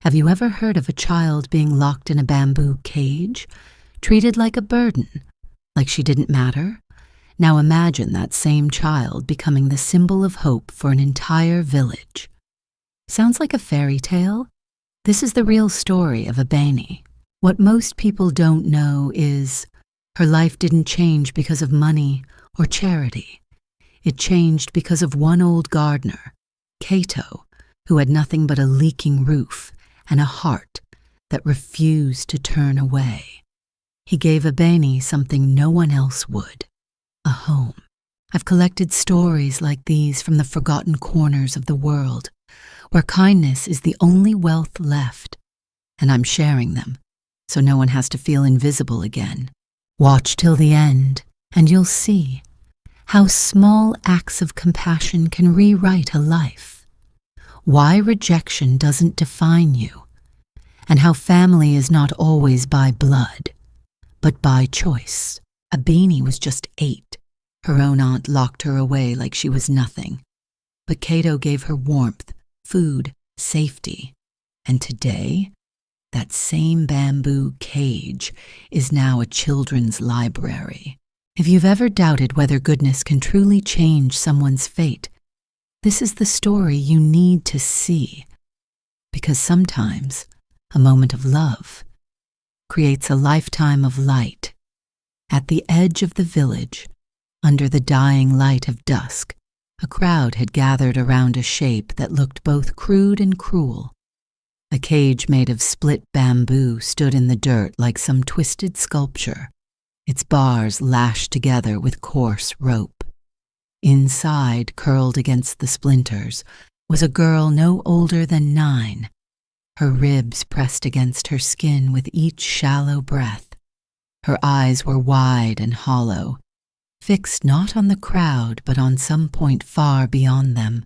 Have you ever heard of a child being locked in a bamboo cage, treated like a burden, like she didn't matter? Now imagine that same child becoming the symbol of hope for an entire village. Sounds like a fairy tale? This is the real story of Abeni. What most people don't know is her life didn't change because of money or charity. It changed because of one old gardener, Kato, who had nothing but a leaking roof and a heart that refused to turn away. He gave Abeni something no one else would, a home. I've collected stories like these from the forgotten corners of the world, where kindness is the only wealth left, and I'm sharing them, so no one has to feel invisible again. Watch till the end, and you'll see how small acts of compassion can rewrite a life, why rejection doesn't define you, and how family is not always by blood, but by choice. Abeni was just 8. Her own aunt locked her away like she was nothing, but Kato gave her warmth, food, safety, and today, that same bamboo cage is now a children's library. If you've ever doubted whether goodness can truly change someone's fate, this is the story you need to see, because sometimes a moment of love creates a lifetime of light. At the edge of the village, under the dying light of dusk, a crowd had gathered around a shape that looked both crude and cruel. A cage made of split bamboo stood in the dirt like some twisted sculpture, its bars lashed together with coarse rope. Inside, curled against the splinters, was a girl no older than 9, her ribs pressed against her skin with each shallow breath. Her eyes were wide and hollow, fixed not on the crowd but on some point far beyond them,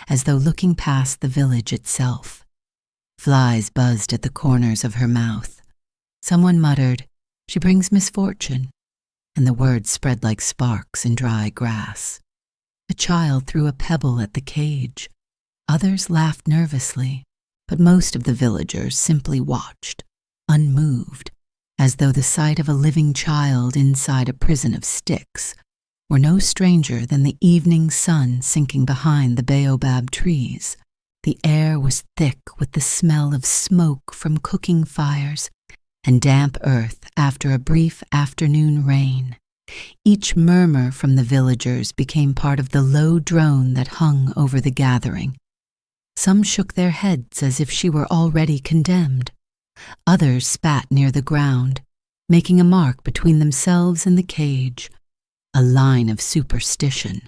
as though looking past the village itself. Flies buzzed at the corners of her mouth. Someone muttered, "She brings misfortune," and the words spread like sparks in dry grass. A child threw a pebble at the cage. Others laughed nervously, but most of the villagers simply watched, unmoved, as though the sight of a living child inside a prison of sticks were no stranger than the evening sun sinking behind the baobab trees. The air was thick with the smell of smoke from cooking fires and damp earth after a brief afternoon rain. Each murmur from the villagers became part of the low drone that hung over the gathering. Some shook their heads as if she were already condemned. Others spat near the ground, making a mark between themselves and the cage, a line of superstition.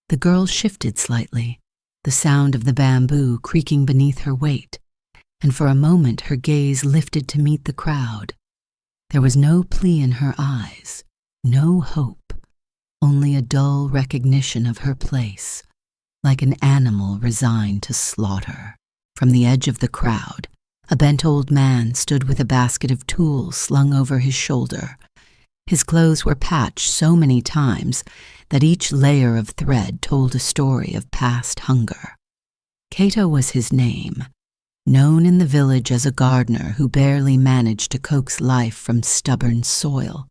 The girl shifted slightly, the sound of the bamboo creaking beneath her weight, and for a moment her gaze lifted to meet the crowd. There was no plea in her eyes, no hope, only a dull recognition of her place, like an animal resigned to slaughter. From the edge of the crowd, a bent old man stood with a basket of tools slung over his shoulder. His clothes were patched so many times that each layer of thread told a story of past hunger. Kato was his name, known in the village as a gardener who barely managed to coax life from stubborn soil.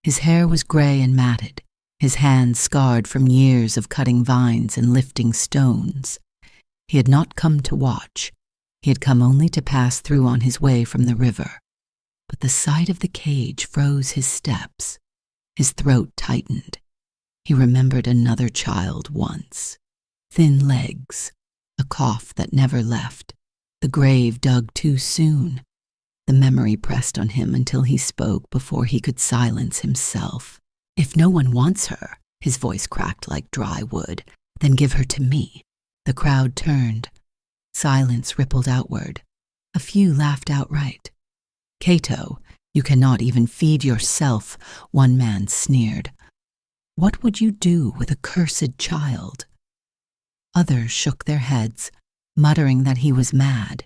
His hair was gray and matted, his hands scarred from years of cutting vines and lifting stones. He had not come to watch. He had come only to pass through on his way from the river. But the sight of the cage froze his steps. His throat tightened. He remembered another child once. Thin legs, a cough that never left, the grave dug too soon. The memory pressed on him until he spoke before he could silence himself. "If no one wants her," his voice cracked like dry wood, "then give her to me." The crowd turned. Silence rippled outward. A few laughed outright. "Kato, you cannot even feed yourself," one man sneered. "What would you do with a cursed child?" Others shook their heads, muttering that he was mad.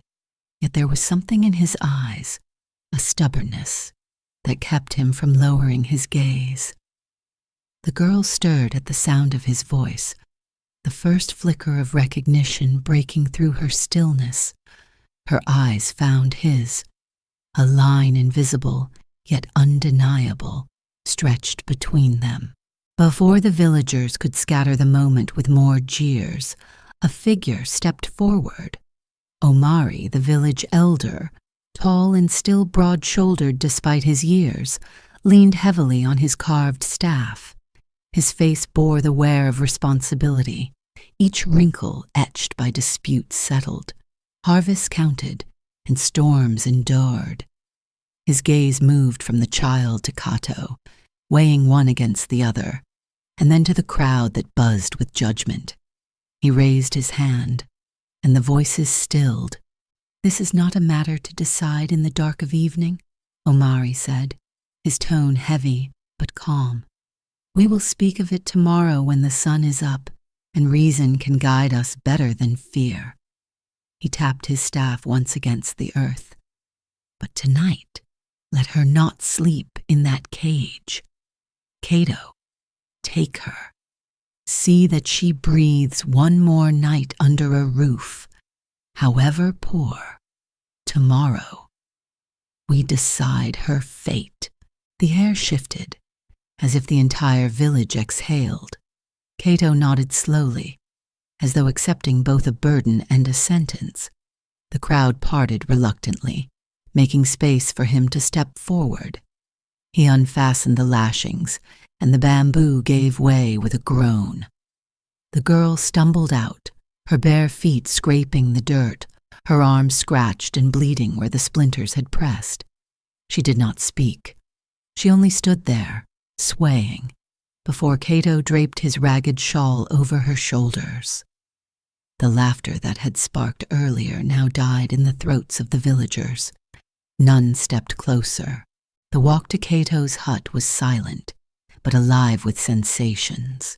Yet there was something in his eyes, a stubbornness, that kept him from lowering his gaze. The girl stirred at the sound of his voice, the first flicker of recognition breaking through her stillness. Her eyes found his. A line invisible, yet undeniable, stretched between them. Before the villagers could scatter the moment with more jeers, a figure stepped forward. Omari, the village elder, tall and still broad-shouldered despite his years, leaned heavily on his carved staff. His face bore the wear of responsibility, each wrinkle etched by disputes settled, harvests counted, and storms endured. His gaze moved from the child to Kato, weighing one against the other, and then to the crowd that buzzed with judgment. He raised his hand, and the voices stilled. "This is not a matter to decide in the dark of evening," Omari said, his tone heavy but calm. "We will speak of it tomorrow when the sun is up, and reason can guide us better than fear." He tapped his staff once against the earth. "But tonight, let her not sleep in that cage. Kato, take her. See that she breathes one more night under a roof, however poor. Tomorrow, we decide her fate." The air shifted, as if the entire village exhaled. Kato nodded slowly, as though accepting both a burden and a sentence. The crowd parted reluctantly, making space for him to step forward. He unfastened the lashings, and the bamboo gave way with a groan. The girl stumbled out, her bare feet scraping the dirt, her arms scratched and bleeding where the splinters had pressed. She did not speak. She only stood there, swaying, before Kato draped his ragged shawl over her shoulders. The laughter that had sparked earlier now died in the throats of the villagers. None stepped closer. The walk to Kato's hut was silent, but alive with sensations.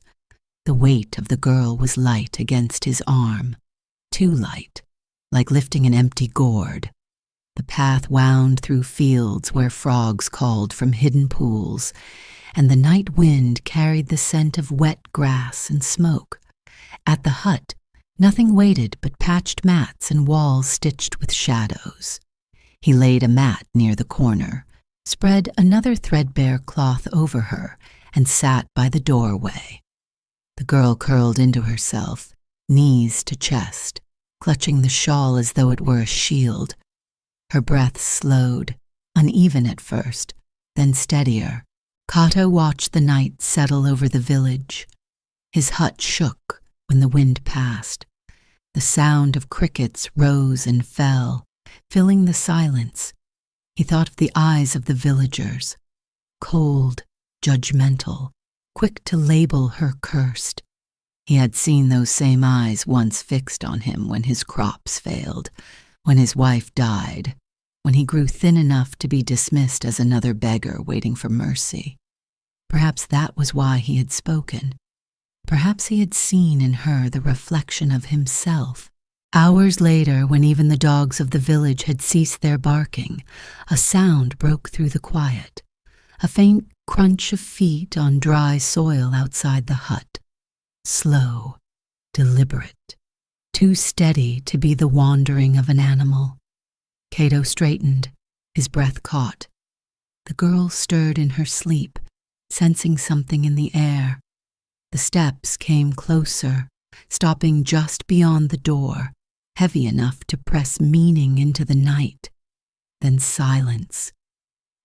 The weight of the girl was light against his arm, too light, like lifting an empty gourd. The path wound through fields where frogs called from hidden pools, and the night wind carried the scent of wet grass and smoke. At the hut, nothing waited but patched mats and walls stitched with shadows. He laid a mat near the corner, spread another threadbare cloth over her, and sat by the doorway. The girl curled into herself, knees to chest, clutching the shawl as though it were a shield. Her breath slowed, uneven at first, then steadier. Kato watched the night settle over the village. His hut shook when the wind passed. The sound of crickets rose and fell, filling the silence. He thought of the eyes of the villagers, cold, judgmental, quick to label her cursed. He had seen those same eyes once fixed on him when his crops failed, when his wife died, when he grew thin enough to be dismissed as another beggar waiting for mercy. Perhaps that was why he had spoken. Perhaps he had seen in her the reflection of himself. Hours later, when even the dogs of the village had ceased their barking, a sound broke through the quiet, a faint crunch of feet on dry soil outside the hut. Slow, deliberate, too steady to be the wandering of an animal. Kato straightened, his breath caught. The girl stirred in her sleep, sensing something in the air. The steps came closer, stopping just beyond the door, heavy enough to press meaning into the night. Then silence.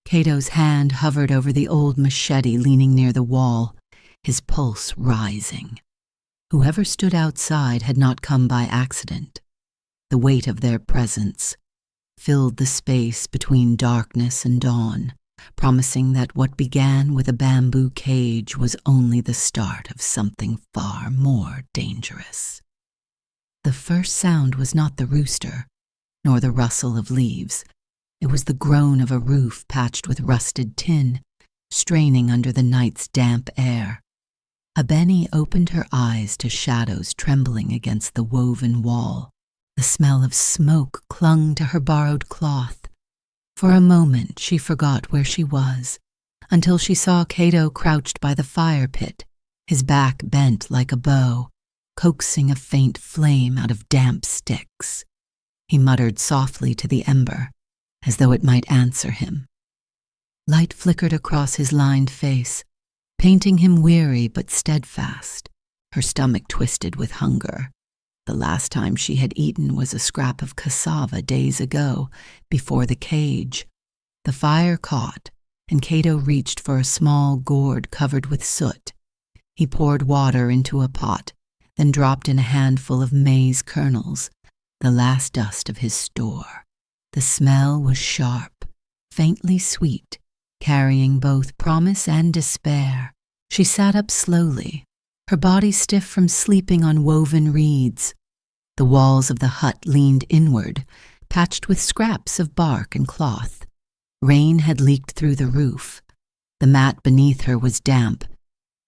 Kato's hand hovered over the old machete leaning near the wall, his pulse rising. Whoever stood outside had not come by accident. The weight of their presence filled the space between darkness and dawn, promising that what began with a bamboo cage was only the start of something far more dangerous. The first sound was not the rooster, nor the rustle of leaves. It was the groan of a roof patched with rusted tin, straining under the night's damp air. Abeni opened her eyes to shadows trembling against the woven wall. The smell of smoke clung to her borrowed cloth. For a moment she forgot where she was, until she saw Kato crouched by the fire pit, his back bent like a bow, coaxing a faint flame out of damp sticks. he muttered softly to the ember, as though it might answer him. Light flickered across his lined face, painting him weary but steadfast, her stomach twisted with hunger. The last time she had eaten was a scrap of cassava days ago, before the cage. The fire caught, and Kato reached for a small gourd covered with soot. He poured water into a pot, then dropped in a handful of maize kernels, the last dust of his store. The smell was sharp, faintly sweet, carrying both promise and despair. She sat up slowly, her body stiff from sleeping on woven reeds. The walls of the hut leaned inward, patched with scraps of bark and cloth. Rain had leaked through the roof. The mat beneath her was damp.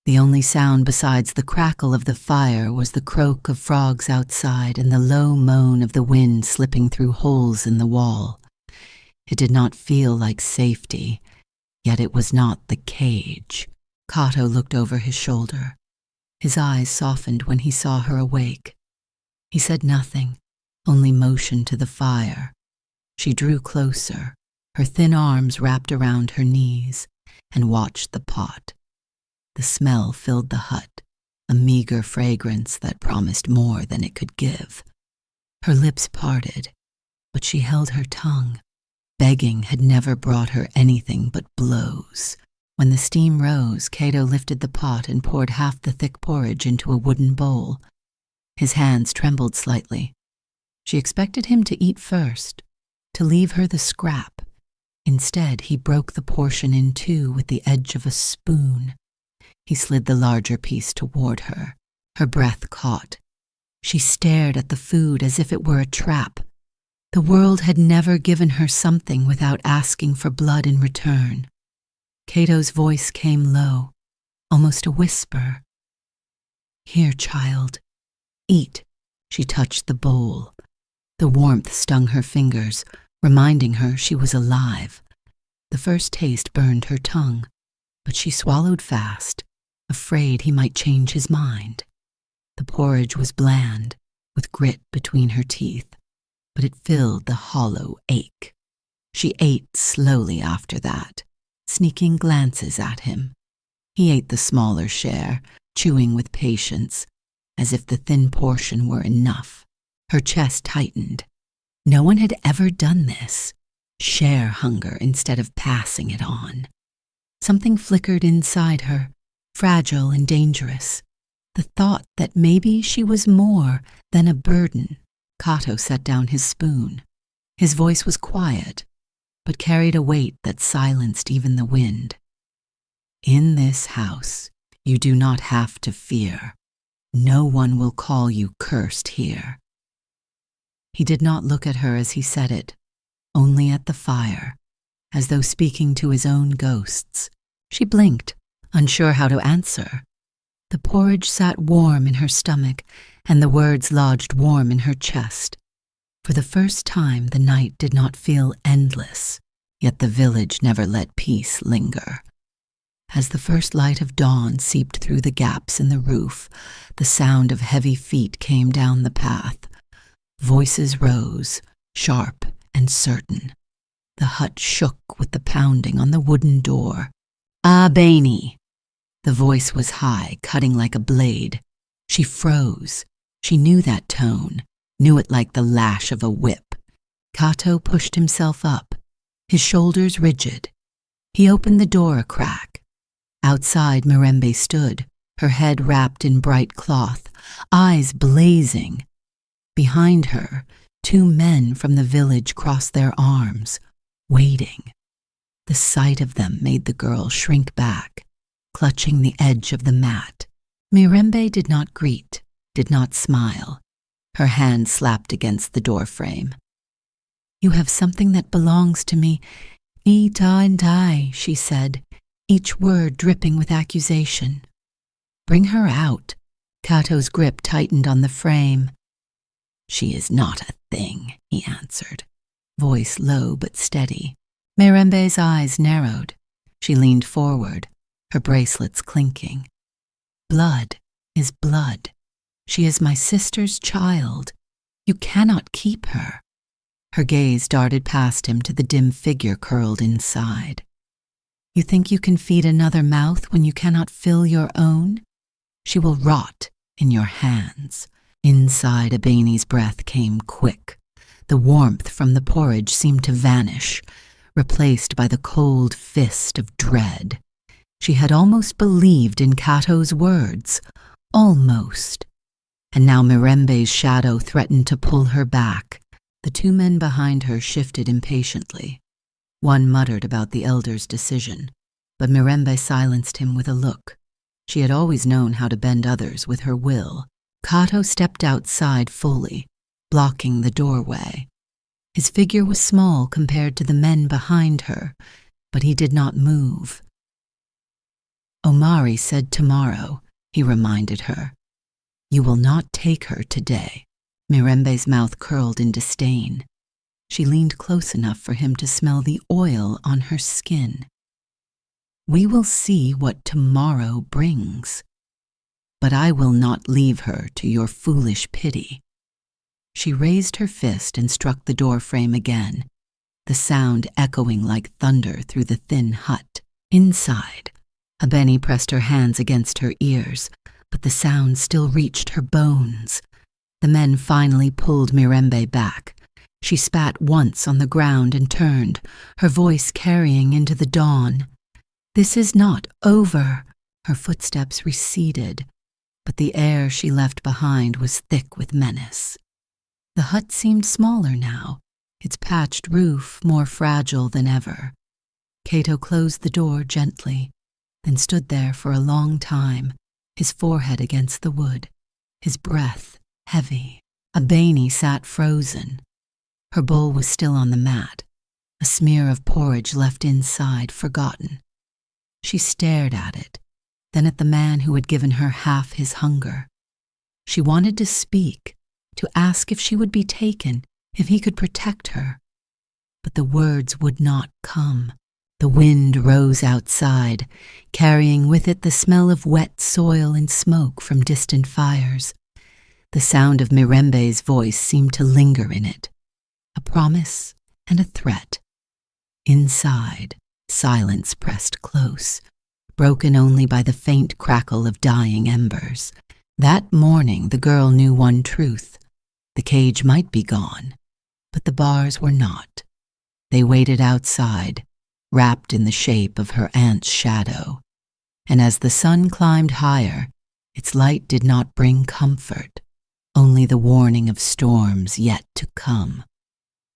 The only sound besides the crackle of the fire was the croak of frogs outside and the low moan of the wind slipping through holes in the wall. It did not feel like safety, yet it was not the cage. Kato looked over his shoulder. His eyes softened when he saw her awake. He said nothing, only motioned to the fire. She drew closer, her thin arms wrapped around her knees, and watched the pot. The smell filled the hut, a meager fragrance that promised more than it could give. Her lips parted, but she held her tongue. Begging had never brought her anything but blows. When the steam rose, Kato lifted the pot and poured half the thick porridge into a wooden bowl. His hands trembled slightly. She expected him to eat first, to leave her the scrap. Instead, he broke the portion in two with the edge of a spoon. He slid the larger piece toward her. Her breath caught. She stared at the food as if it were a trap. The world had never given her something without asking for blood in return. Kato's voice came low, almost a whisper. "Here, child. Eat." She touched the bowl. The warmth stung her fingers, reminding her she was alive. The first taste burned her tongue, but she swallowed fast, afraid he might change his mind. The porridge was bland, with grit between her teeth, but it filled the hollow ache. She ate slowly after that, sneaking glances at him. He ate the smaller share, chewing with patience, as if the thin portion were enough. Her chest tightened. No one had ever done this. Share hunger instead of passing it on. Something flickered inside her, fragile and dangerous. The thought that maybe she was more than a burden. Kato set down his spoon. His voice was quiet, but carried a weight that silenced even the wind. "In this house, you do not have to fear. No one will call you cursed here." He did not look at her as he said it, only at the fire, as though speaking to his own ghosts. She blinked, unsure how to answer. The porridge sat warm in her stomach, and the words lodged warm in her chest. For the first time, the night did not feel endless, yet the village never let peace linger. As the first light of dawn seeped through the gaps in the roof, the sound of heavy feet came down the path. Voices rose, sharp and certain. The hut shook with the pounding on the wooden door. "Abeni!" The voice was high, cutting like a blade. She froze. She knew that tone, knew it like the lash of a whip. Kato pushed himself up, his shoulders rigid. He opened the door a crack. Outside, Mirembe stood, her head wrapped in bright cloth, eyes blazing. Behind her, two men from the village crossed their arms, waiting. The sight of them made the girl shrink back, clutching the edge of the mat. Mirembe did not greet, did not smile. Her hand slapped against the doorframe. "You have something that belongs to me. Ita and I," she said, each word dripping with accusation. "Bring her out." Kato's grip tightened on the frame. "She is not a thing," he answered, voice low but steady. Mirembe's eyes narrowed. She leaned forward, her bracelets clinking. "Blood is blood. She is my sister's child. You cannot keep her." Her gaze darted past him to the dim figure curled inside. You think you can feed another mouth when you cannot fill your own? She will rot in your hands. Inside, Abeni's breath came quick. The warmth from the porridge seemed to vanish, replaced by the cold fist of dread. She had almost believed in Kato's words. Almost. And now Mirembe's shadow threatened to pull her back. The two men behind her shifted impatiently. One muttered about the elder's decision, but Mirembe silenced him with a look. She had always known how to bend others with her will. Kato stepped outside fully, blocking the doorway. His figure was small compared to the men behind her, but he did not move. Omari said tomorrow, he reminded her. You will not take her today. Mirembe's mouth curled in disdain. She leaned close enough for him to smell the oil on her skin. We will see what tomorrow brings. But I will not leave her to your foolish pity. She raised her fist and struck the door frame again, the sound echoing like thunder through the thin hut. Inside, Abeni pressed her hands against her ears, but the sound still reached her bones. The men finally pulled Mirembe back. She spat once on the ground and turned, her voice carrying into the dawn. This is not over. Her footsteps receded, but the air she left behind was thick with menace. The hut seemed smaller now, its patched roof more fragile than ever. Kato closed the door gently, then stood there for a long time, his forehead against the wood, his breath heavy. Abeni sat frozen. Her bowl was still on the mat, a smear of porridge left inside, forgotten. She stared at it, then at the man who had given her half his hunger. She wanted to speak, to ask if she would be taken, if he could protect her. But the words would not come. The wind rose outside, carrying with it the smell of wet soil and smoke from distant fires. The sound of Mirembe's voice seemed to linger in it, a promise and a threat. Inside, silence pressed close, broken only by the faint crackle of dying embers. That morning the girl knew one truth. The cage might be gone, but the bars were not. They waited outside, wrapped in the shape of her aunt's shadow. And as the sun climbed higher, its light did not bring comfort, only the warning of storms yet to come.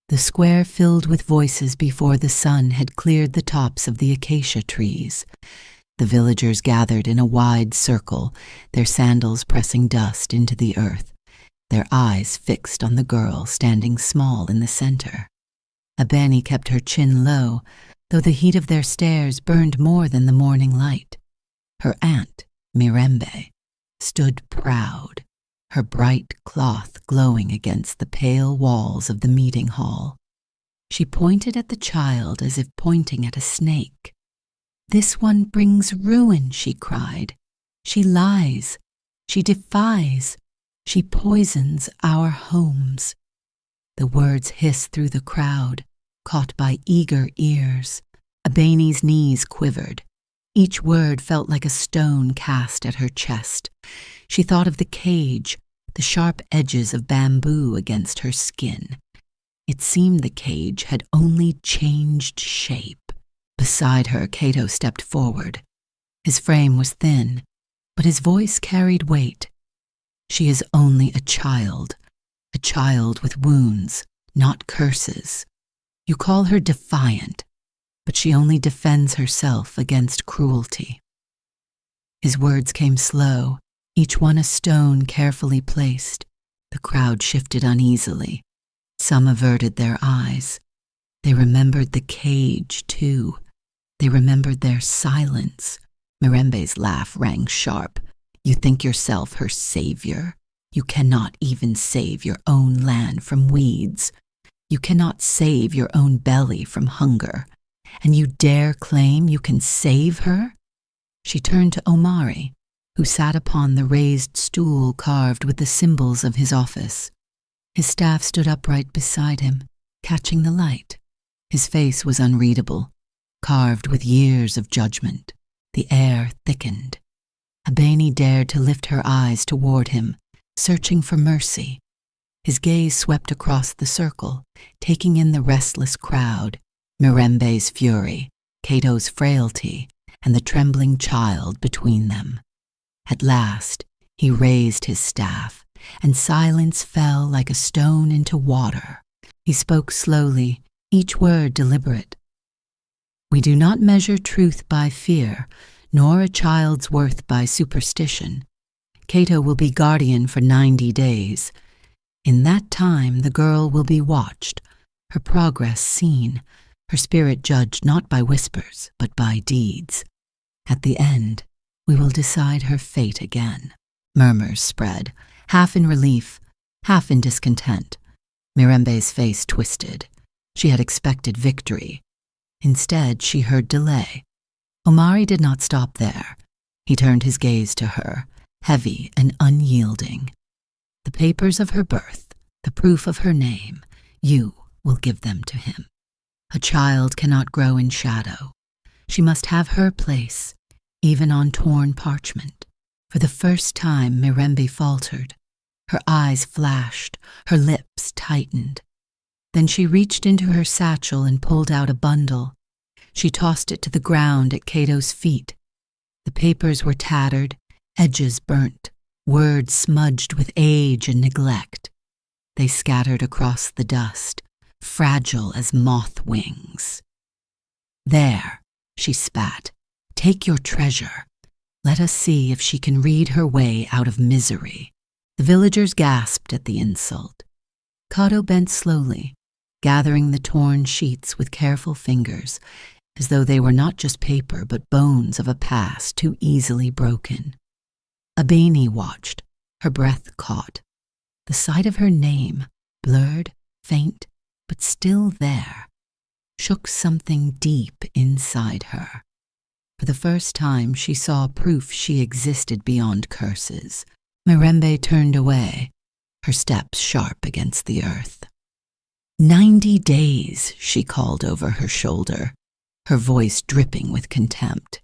The square filled with voices before the sun had cleared the tops of the acacia trees. The villagers gathered in a wide circle, their sandals pressing dust into the earth, their eyes fixed on the girl standing small in the center. Abeni kept her chin low, though the heat of their stares burned more than the morning light. Her aunt, Mirembe, stood proud, her bright cloth glowing against the pale walls of the meeting hall. She pointed at the child as if pointing at a snake. This one brings ruin, she cried. She lies. She defies. She poisons our homes. The words hissed through the crowd, caught by eager ears. Abeni's knees quivered. Each word felt like a stone cast at her chest. She thought of the cage, the sharp edges of bamboo against her skin. It seemed the cage had only changed shape. Beside her, Kato stepped forward. His frame was thin, but his voice carried weight. She is only a child with wounds, not curses. You call her defiant, but she only defends herself against cruelty. His words came slow, each one a stone carefully placed. The crowd shifted uneasily. Some averted their eyes. They remembered the cage, too. They remembered their silence. Mirembe's laugh rang sharp. You think yourself her savior? You cannot even save your own land from weeds. You cannot save your own belly from hunger. And you dare claim you can save her? She turned to Omari, who sat upon the raised stool carved with the symbols of his office. His staff stood upright beside him, catching the light. His face was unreadable, carved with years of judgment. The air thickened. Abeni dared to lift her eyes toward him, searching for mercy. His gaze swept across the circle, taking in the restless crowd, Mirembe's fury, Kato's frailty, and the trembling child between them. At last, he raised his staff, and silence fell like a stone into water. He spoke slowly, each word deliberate. "We do not measure truth by fear, nor a child's worth by superstition. Kato will be guardian for 90 days. In that time, the girl will be watched, her progress seen, her spirit judged not by whispers, but by deeds. At the end, we will decide her fate again." Murmurs spread, half in relief, half in discontent. Mirembe's face twisted. She had expected victory. Instead, she heard delay. Omari did not stop there. He turned his gaze to her, heavy and unyielding. "The papers of her birth, the proof of her name, you will give them to him. A child cannot grow in shadow. She must have her place, even on torn parchment." For the first time, Mirembe faltered. Her eyes flashed, her lips tightened. Then she reached into her satchel and pulled out a bundle. She tossed it to the ground at Kato's feet. The papers were tattered, edges burnt, words smudged with age and neglect. They scattered across the dust, fragile as moth wings. "There," she spat, "take your treasure. Let us see if she can read her way out of misery." The villagers gasped at the insult. Kato bent slowly, gathering the torn sheets with careful fingers, as though they were not just paper but bones of a past too easily broken. Abeni watched, her breath caught. The sight of her name, blurred, faint, but still there, shook something deep inside her. For the first time, she saw proof she existed beyond curses. Mirembe turned away, her steps sharp against the earth. 90 days, she called over her shoulder, her voice dripping with contempt.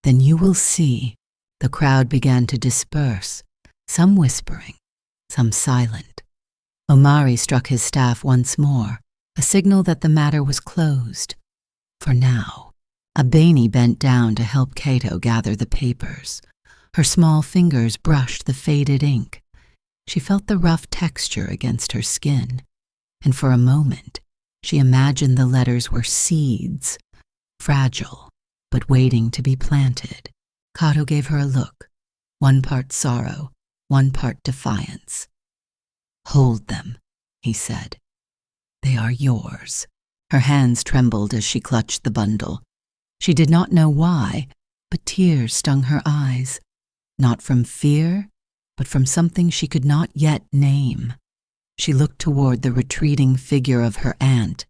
"Then you will see." The crowd began to disperse, some whispering, some silent. Omari struck his staff once more, a signal that the matter was closed. For now. Abeni bent down to help Kato gather the papers. Her small fingers brushed the faded ink. She felt the rough texture against her skin, and for a moment she imagined the letters were seeds, fragile, but waiting to be planted. Kato gave her a look, one part sorrow, one part defiance. "Hold them," he said. "They are yours." Her hands trembled as she clutched the bundle. She did not know why, but tears stung her eyes, not from fear, but from something she could not yet name. She looked toward the retreating figure of her aunt,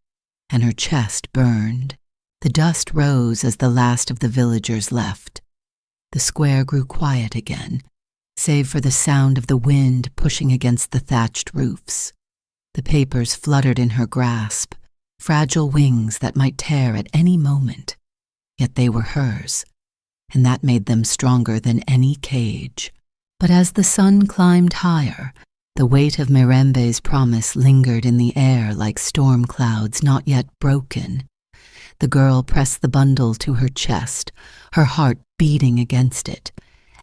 and her chest burned. The dust rose as the last of the villagers left. The square grew quiet again, save for the sound of the wind pushing against the thatched roofs. The papers fluttered in her grasp, fragile wings that might tear at any moment. Yet they were hers, and that made them stronger than any cage. But as the sun climbed higher, the weight of Mirembe's promise lingered in the air like storm clouds not yet broken. The girl pressed the bundle to her chest, her heart beating against it,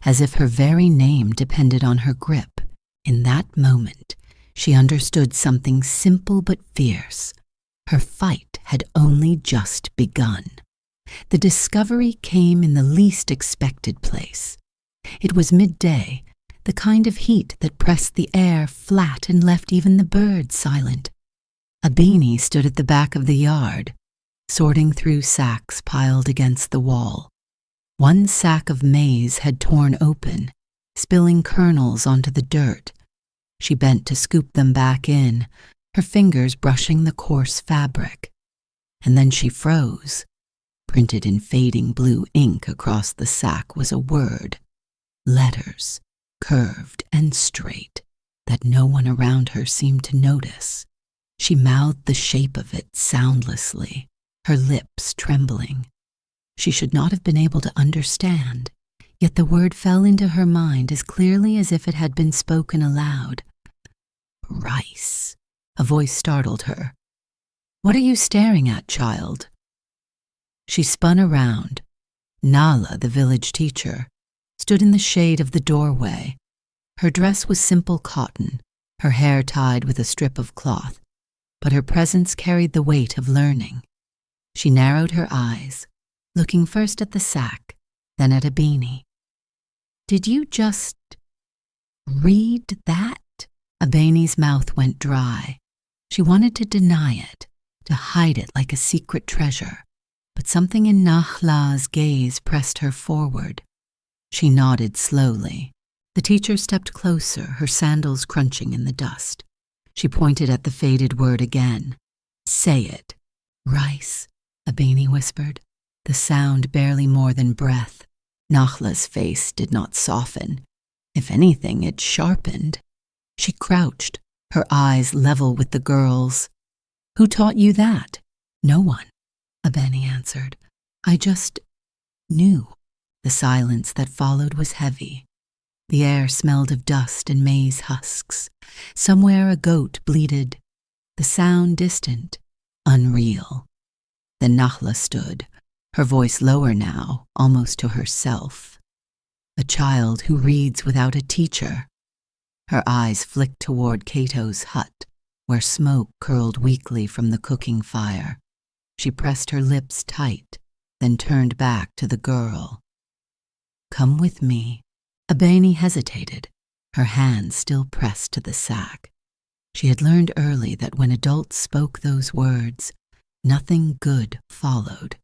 as if her very name depended on her grip. In that moment, she understood something simple but fierce. Her fight had only just begun. The discovery came in the least expected place. It was midday, the kind of heat that pressed the air flat and left even the birds silent. Abeni stood at the back of the yard, sorting through sacks piled against the wall. One sack of maize had torn open, spilling kernels onto the dirt. She bent to scoop them back in, her fingers brushing the coarse fabric. And then she froze. Printed in fading blue ink across the sack was a word, letters, curved and straight, that no one around her seemed to notice. She mouthed the shape of it soundlessly, her lips trembling. She should not have been able to understand, yet the word fell into her mind as clearly as if it had been spoken aloud. Rice. A voice startled her. "What are you staring at, child?" She spun around. Nala, the village teacher, stood in the shade of the doorway. Her dress was simple cotton, her hair tied with a strip of cloth, but her presence carried the weight of learning. She narrowed her eyes, looking first at the sack, then at Abeni. "Did you just read that?" Abeni's mouth went dry. She wanted to deny it, to hide it like a secret treasure, but something in Nahla's gaze pressed her forward. She nodded slowly. The teacher stepped closer, her sandals crunching in the dust. She pointed at the faded word again. "Say it." "Rice," Abeni whispered, the sound barely more than breath. Nahla's face did not soften. If anything, it sharpened. She crouched, her eyes level with the girl's. "Who taught you that?" "No one," Abeni answered. "I just knew." The silence that followed was heavy. The air smelled of dust and maize husks. Somewhere a goat bleated, the sound distant, unreal. Then Nahla stood, her voice lower now, almost to herself. A child who reads without a teacher. Her eyes flicked toward Kato's hut, where smoke curled weakly from the cooking fire. She pressed her lips tight, then turned back to the girl. "Come with me." Abeni hesitated, her hand still pressed to the sack. She had learned early that when adults spoke those words, nothing good followed.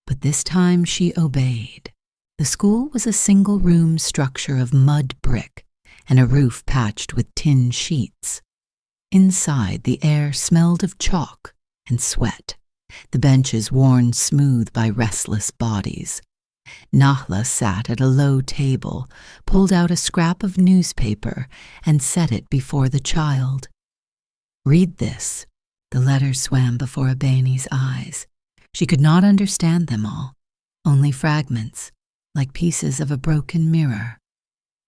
But this time she obeyed. The school was a single-room structure of mud brick and a roof patched with tin sheets. Inside, the air smelled of chalk and sweat, the benches worn smooth by restless bodies. Nahla sat at a low table, pulled out a scrap of newspaper, and set it before the child. "Read this." The letters swam before Abeni's eyes. She could not understand them all, only fragments, like pieces of a broken mirror.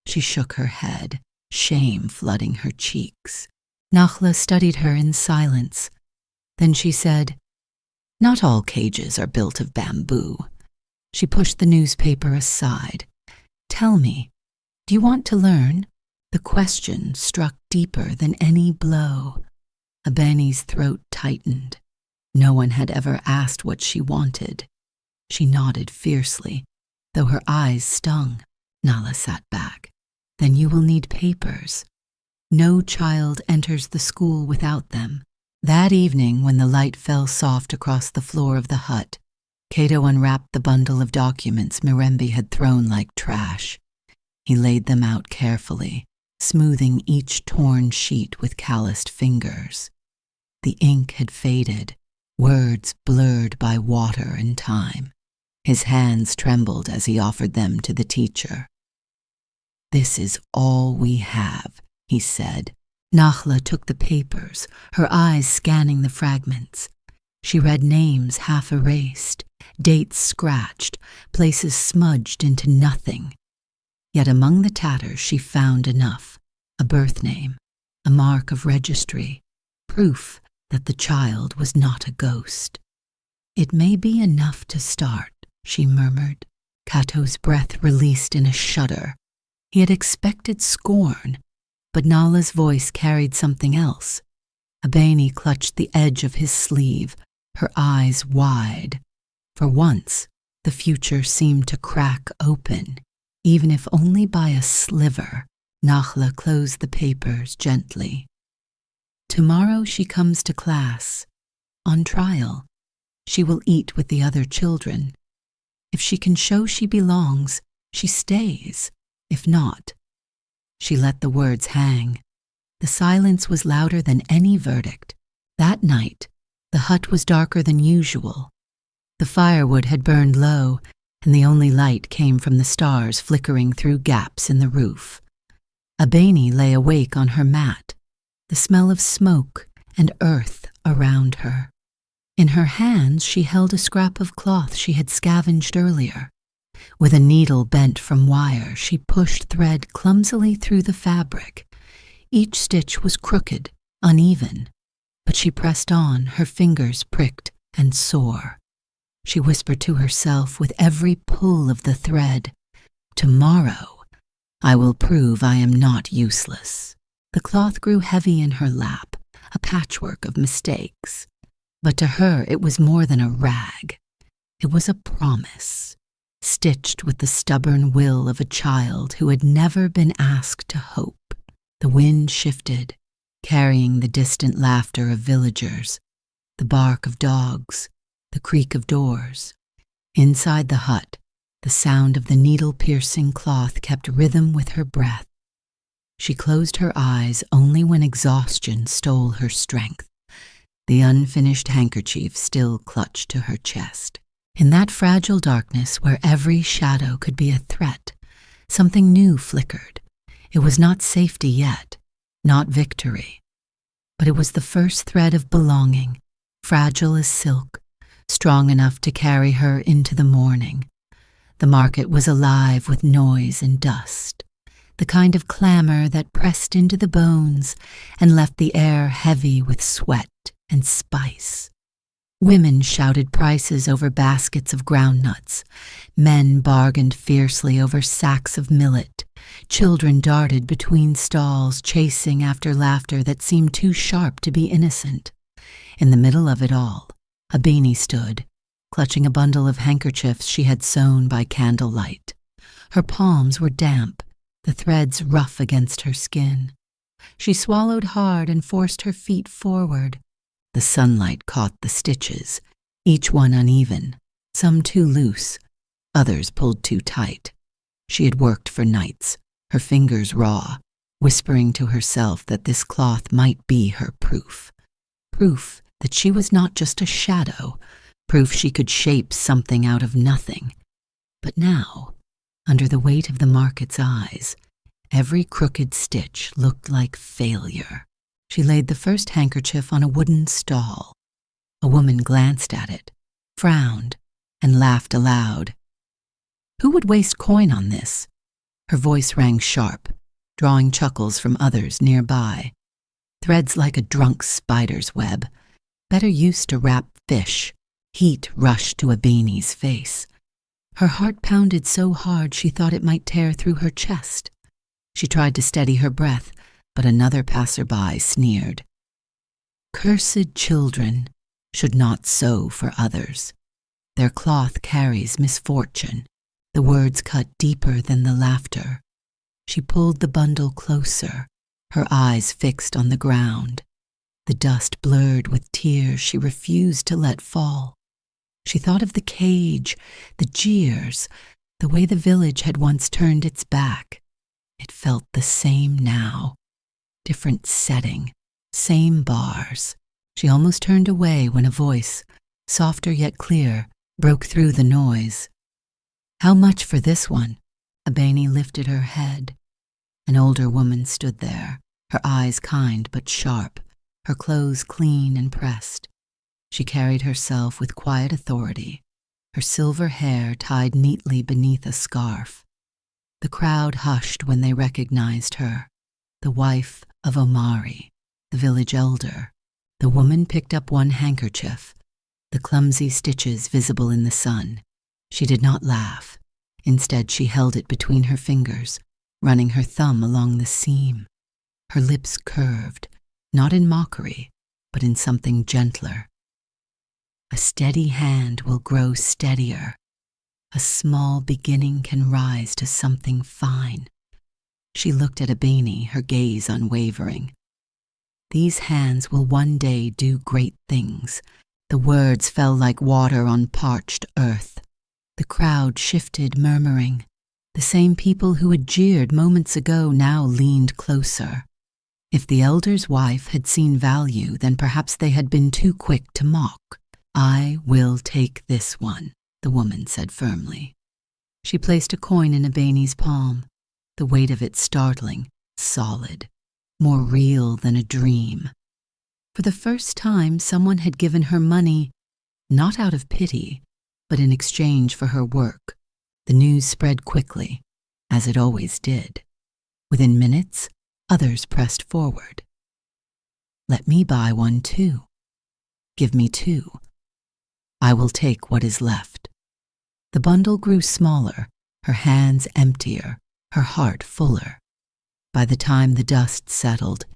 She shook her head, shame flooding her cheeks. Nahla studied her in silence. Then she said, "Not all cages are built of bamboo." She pushed the newspaper aside. "Tell me, do you want to learn?" The question struck deeper than any blow. Abeni's throat tightened. No one had ever asked what she wanted. She nodded fiercely, though her eyes stung. Nala sat back. "Then you will need papers. No child enters the school without them." That evening, when the light fell soft across the floor of the hut, Kato unwrapped the bundle of documents Mirembe had thrown like trash. He laid them out carefully, smoothing each torn sheet with calloused fingers. The ink had faded, words blurred by water and time. His hands trembled as he offered them to the teacher. "This is all we have," he said. Nahla took the papers, her eyes scanning the fragments. She read names half erased, dates scratched, places smudged into nothing. Yet among the tatters she found enough: a birth name, a mark of registry, proof that the child was not a ghost. "It may be enough to start," she murmured. Kato's breath released in a shudder. He had expected scorn, but Nala's voice carried something else. Abeni clutched the edge of his sleeve, her eyes wide. For once, the future seemed to crack open, even if only by a sliver. Nahla closed the papers gently. "Tomorrow she comes to class. On trial, she will eat with the other children. If she can show she belongs, she stays. If not..." She let the words hang. The silence was louder than any verdict. That night, the hut was darker than usual. The firewood had burned low, and the only light came from the stars flickering through gaps in the roof. Abeni lay awake on her mat, the smell of smoke and earth around her. In her hands she held a scrap of cloth she had scavenged earlier. With a needle bent from wire, she pushed thread clumsily through the fabric. Each stitch was crooked, uneven, but she pressed on, her fingers pricked and sore. She whispered to herself with every pull of the thread, "Tomorrow, I will prove I am not useless." The cloth grew heavy in her lap, a patchwork of mistakes. But to her it was more than a rag. It was a promise, stitched with the stubborn will of a child who had never been asked to hope. The wind shifted, carrying the distant laughter of villagers, the bark of dogs, the creak of doors. Inside the hut, the sound of the needle-piercing cloth kept rhythm with her breath. She closed her eyes only when exhaustion stole her strength. The unfinished handkerchief still clutched to her chest. In that fragile darkness where every shadow could be a threat, something new flickered. It was not safety yet, not victory. But it was the first thread of belonging, fragile as silk, strong enough to carry her into the morning. The market was alive with noise and dust, the kind of clamor that pressed into the bones and left the air heavy with sweat and spice. Women shouted prices over baskets of groundnuts. Men bargained fiercely over sacks of millet. Children darted between stalls, chasing after laughter that seemed too sharp to be innocent. In the middle of it all, Abeni stood, clutching a bundle of handkerchiefs she had sewn by candlelight. Her palms were damp, the threads rough against her skin. She swallowed hard and forced her feet forward. The sunlight caught the stitches, each one uneven, some too loose, others pulled too tight. She had worked for nights, her fingers raw, whispering to herself that this cloth might be her proof. Proof that she was not just a shadow, proof she could shape something out of nothing. But now, under the weight of the market's eyes, every crooked stitch looked like failure. She laid the first handkerchief on a wooden stall. A woman glanced at it, frowned, and laughed aloud. Who would waste coin on this? Her voice rang sharp, drawing chuckles from others nearby. Threads like a drunk spider's web, better used to wrap fish. Heat rushed to Abeni's face. Her heart pounded so hard she thought it might tear through her chest. She tried to steady her breath, but another passerby sneered. "Cursed children should not sew for others. Their cloth carries misfortune." The words cut deeper than the laughter. She pulled the bundle closer, her eyes fixed on the ground. The dust blurred with tears she refused to let fall. She thought of the cage, the jeers, the way the village had once turned its back. It felt the same now. Different setting, same bars. She almost turned away when a voice, softer yet clear, broke through the noise. "How much for this one?" Abeni lifted her head. An older woman stood there, her eyes kind but sharp, her clothes clean and pressed. She carried herself with quiet authority, her silver hair tied neatly beneath a scarf. The crowd hushed when they recognized her, the wife of Omari, the village elder. The woman picked up one handkerchief, the clumsy stitches visible in the sun. She did not laugh. Instead, she held it between her fingers, running her thumb along the seam. Her lips curved, not in mockery, but in something gentler. A steady hand will grow steadier. A small beginning can rise to something fine. She looked at Abeni, her gaze unwavering. These hands will one day do great things. The words fell like water on parched earth. The crowd shifted, murmuring. The same people who had jeered moments ago now leaned closer. If the elder's wife had seen value, then perhaps they had been too quick to mock. "I will take this one," the woman said firmly. She placed a coin in Abeni's palm, the weight of it startling, solid, more real than a dream. For the first time, someone had given her money, not out of pity, but in exchange for her work. The news spread quickly, as it always did. Within minutes, others pressed forward. "Let me buy one too. Give me 2. I will take what is left." The bundle grew smaller, her hands emptier, her heart fuller. By the time the dust settled,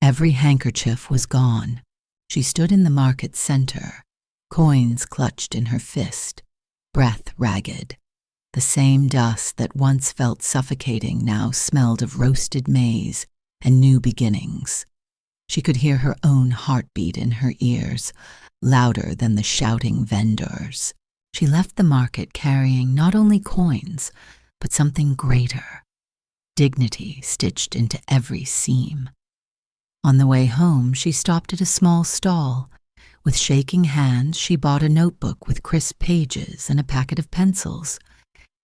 every handkerchief was gone. She stood in the market center, coins clutched in her fist, breath ragged. The same dust that once felt suffocating now smelled of roasted maize and new beginnings. She could hear her own heartbeat in her ears, louder than the shouting vendors. She left the market carrying not only coins, but something greater, dignity stitched into every seam. On the way home, she stopped at a small stall. With shaking hands, she bought a notebook with crisp pages and a packet of pencils.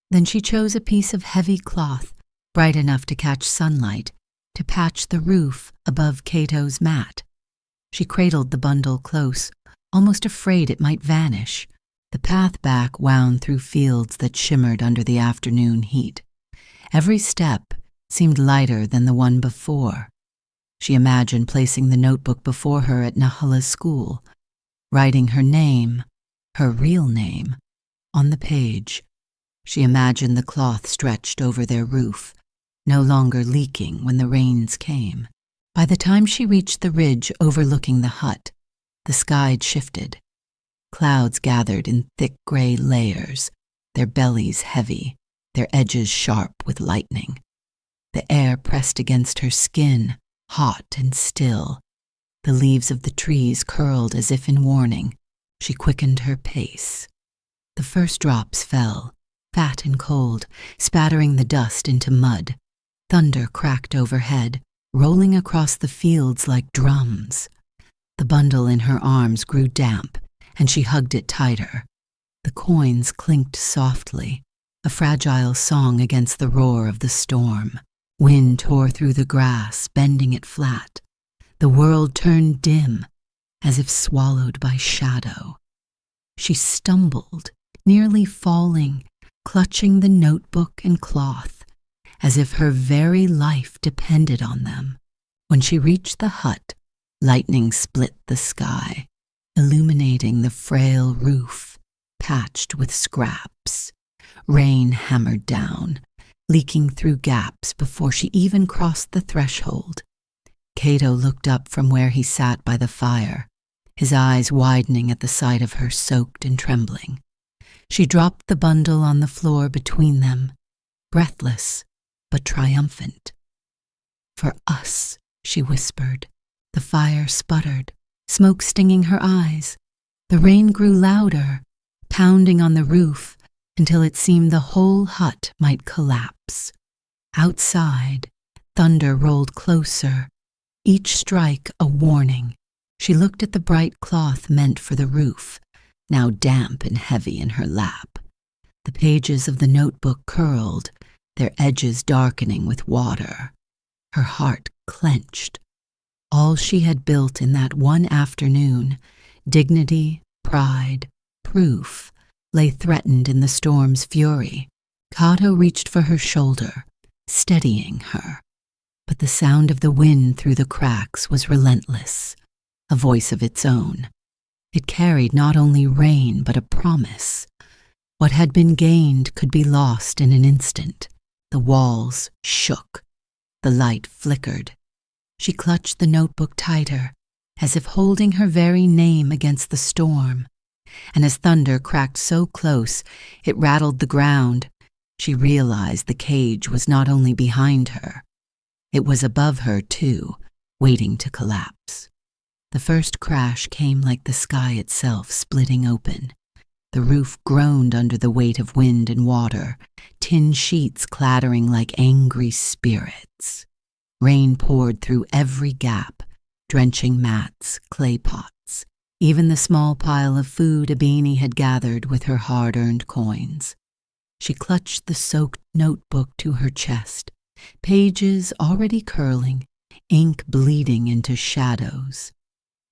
Then she chose a piece of heavy cloth, bright enough to catch sunlight, to patch the roof above Kato's mat. She cradled the bundle close, almost afraid it might vanish. The path back wound through fields that shimmered under the afternoon heat. Every step seemed lighter than the one before. She imagined placing the notebook before her at Nahala's school, writing her name, her real name, on the page. She imagined the cloth stretched over their roof, no longer leaking when the rains came. By the time she reached the ridge overlooking the hut, the sky had shifted. Clouds gathered in thick gray layers, their bellies heavy, their edges sharp with lightning. The air pressed against her skin, hot and still. The leaves of the trees curled as if in warning. She quickened her pace. The first drops fell, fat and cold, spattering the dust into mud. Thunder cracked overhead, rolling across the fields like drums. The bundle in her arms grew damp, and she hugged it tighter. The coins clinked softly, a fragile song against the roar of the storm. Wind tore through the grass, bending it flat. The world turned dim, as if swallowed by shadow. She stumbled, nearly falling, clutching the notebook and cloth, as if her very life depended on them. When she reached the hut, lightning split the sky, illuminating the frail roof, patched with scraps. Rain hammered down, leaking through gaps before she even crossed the threshold. Kato looked up from where he sat by the fire, his eyes widening at the sight of her soaked and trembling. She dropped the bundle on the floor between them, breathless but triumphant. "For us," she whispered. The fire sputtered, smoke stinging her eyes. The rain grew louder, pounding on the roof until it seemed the whole hut might collapse. Outside, thunder rolled closer, each strike a warning. She looked at the bright cloth meant for the roof, now damp and heavy in her lap. The pages of the notebook curled, their edges darkening with water. Her heart clenched. All she had built in that one afternoon, dignity, pride, proof, lay threatened in the storm's fury. Kato reached for her shoulder, steadying her. But the sound of the wind through the cracks was relentless, a voice of its own. It carried not only rain but a promise. What had been gained could be lost in an instant. The walls shook. The light flickered. She clutched the notebook tighter, as if holding her very name against the storm. And as thunder cracked so close, it rattled the ground, she realized the cage was not only behind her. It was above her, too, waiting to collapse. The first crash came like the sky itself splitting open. The roof groaned under the weight of wind and water, tin sheets clattering like angry spirits. Rain poured through every gap, drenching mats, clay pots, even the small pile of food Abeni had gathered with her hard-earned coins. She clutched the soaked notebook to her chest, pages already curling, ink bleeding into shadows.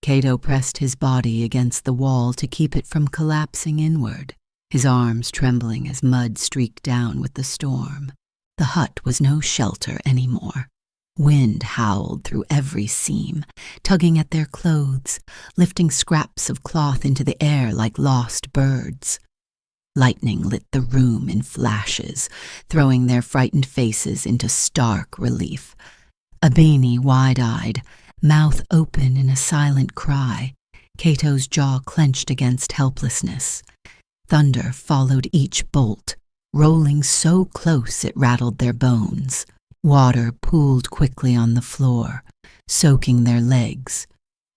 Kato pressed his body against the wall to keep it from collapsing inward, his arms trembling as mud streaked down with the storm. The hut was no shelter anymore. Wind howled through every seam, tugging at their clothes, lifting scraps of cloth into the air like lost birds. Lightning lit the room in flashes, throwing their frightened faces into stark relief. Abeni, wide-eyed, mouth open in a silent cry, Kato's jaw clenched against helplessness. Thunder followed each bolt, rolling so close it rattled their bones. Water pooled quickly on the floor, soaking their legs.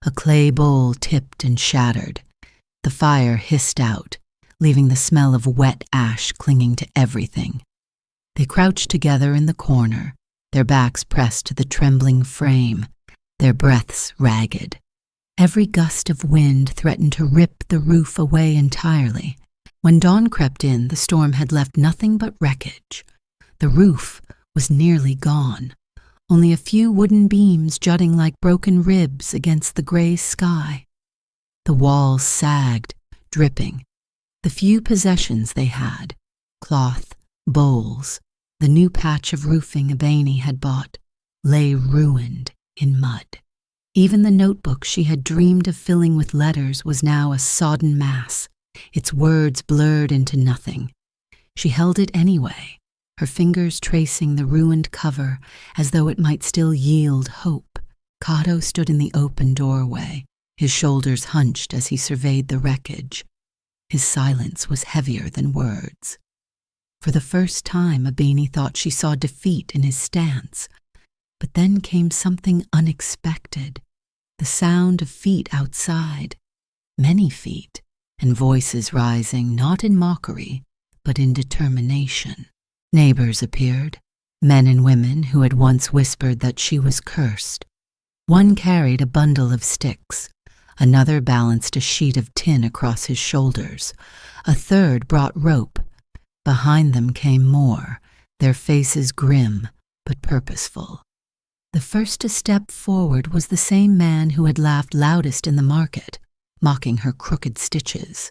A clay bowl tipped and shattered. The fire hissed out, leaving the smell of wet ash clinging to everything. They crouched together in the corner, their backs pressed to the trembling frame, their breaths ragged. Every gust of wind threatened to rip the roof away entirely. When dawn crept in, the storm had left nothing but wreckage. The roof was nearly gone, only a few wooden beams jutting like broken ribs against the gray sky. The walls sagged, dripping. The few possessions they had, cloth, bowls, the new patch of roofing Abeni had bought, lay ruined in mud. Even the notebook she had dreamed of filling with letters was now a sodden mass, its words blurred into nothing. She held it anyway, her fingers tracing the ruined cover as though it might still yield hope. Kato stood in the open doorway, his shoulders hunched as he surveyed the wreckage. His silence was heavier than words. For the first time, Abeni thought she saw defeat in his stance. But then came something unexpected, the sound of feet outside, many feet, and voices rising not in mockery, but in determination. Neighbors appeared, men and women who had once whispered that she was cursed. One carried a bundle of sticks, another balanced a sheet of tin across his shoulders, a third brought rope. Behind them came more, their faces grim but purposeful. The first to step forward was the same man who had laughed loudest in the market, mocking her crooked stitches.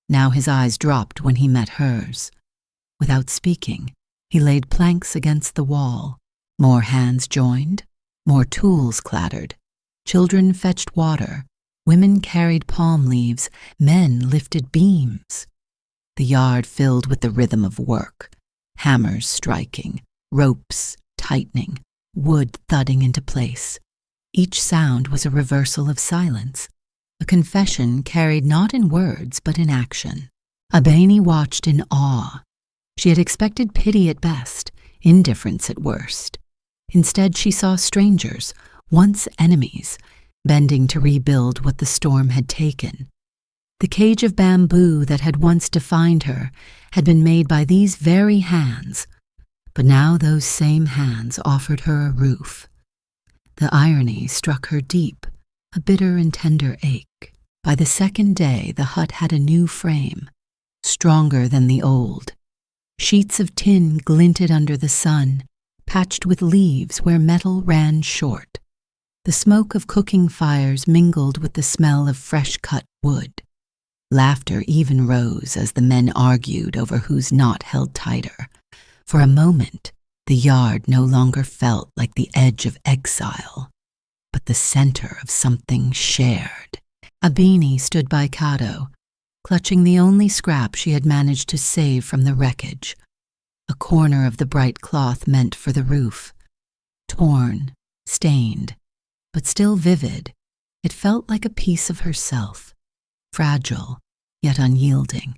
Now his eyes dropped when he met hers. Without speaking, he laid planks against the wall. More hands joined, more tools clattered. Children fetched water, women carried palm leaves, men lifted beams. The yard filled with the rhythm of work, hammers striking, ropes tightening, wood thudding into place. Each sound was a reversal of silence, a confession carried not in words but in action. Abeni watched in awe. She had expected pity at best, indifference at worst. Instead, she saw strangers, once enemies, bending to rebuild what the storm had taken. The cage of bamboo that had once defined her had been made by these very hands, but now those same hands offered her a roof. The irony struck her deep, a bitter and tender ache. By the second day, the hut had a new frame, stronger than the old. Sheets of tin glinted under the sun, patched with leaves where metal ran short. The smoke of cooking fires mingled with the smell of fresh-cut wood. Laughter even rose as the men argued over whose knot held tighter. For a moment, the yard no longer felt like the edge of exile, but the center of something shared. Abeni stood by Kato, clutching the only scrap she had managed to save from the wreckage, a corner of the bright cloth meant for the roof. Torn, stained, but still vivid, it felt like a piece of herself, fragile, yet unyielding.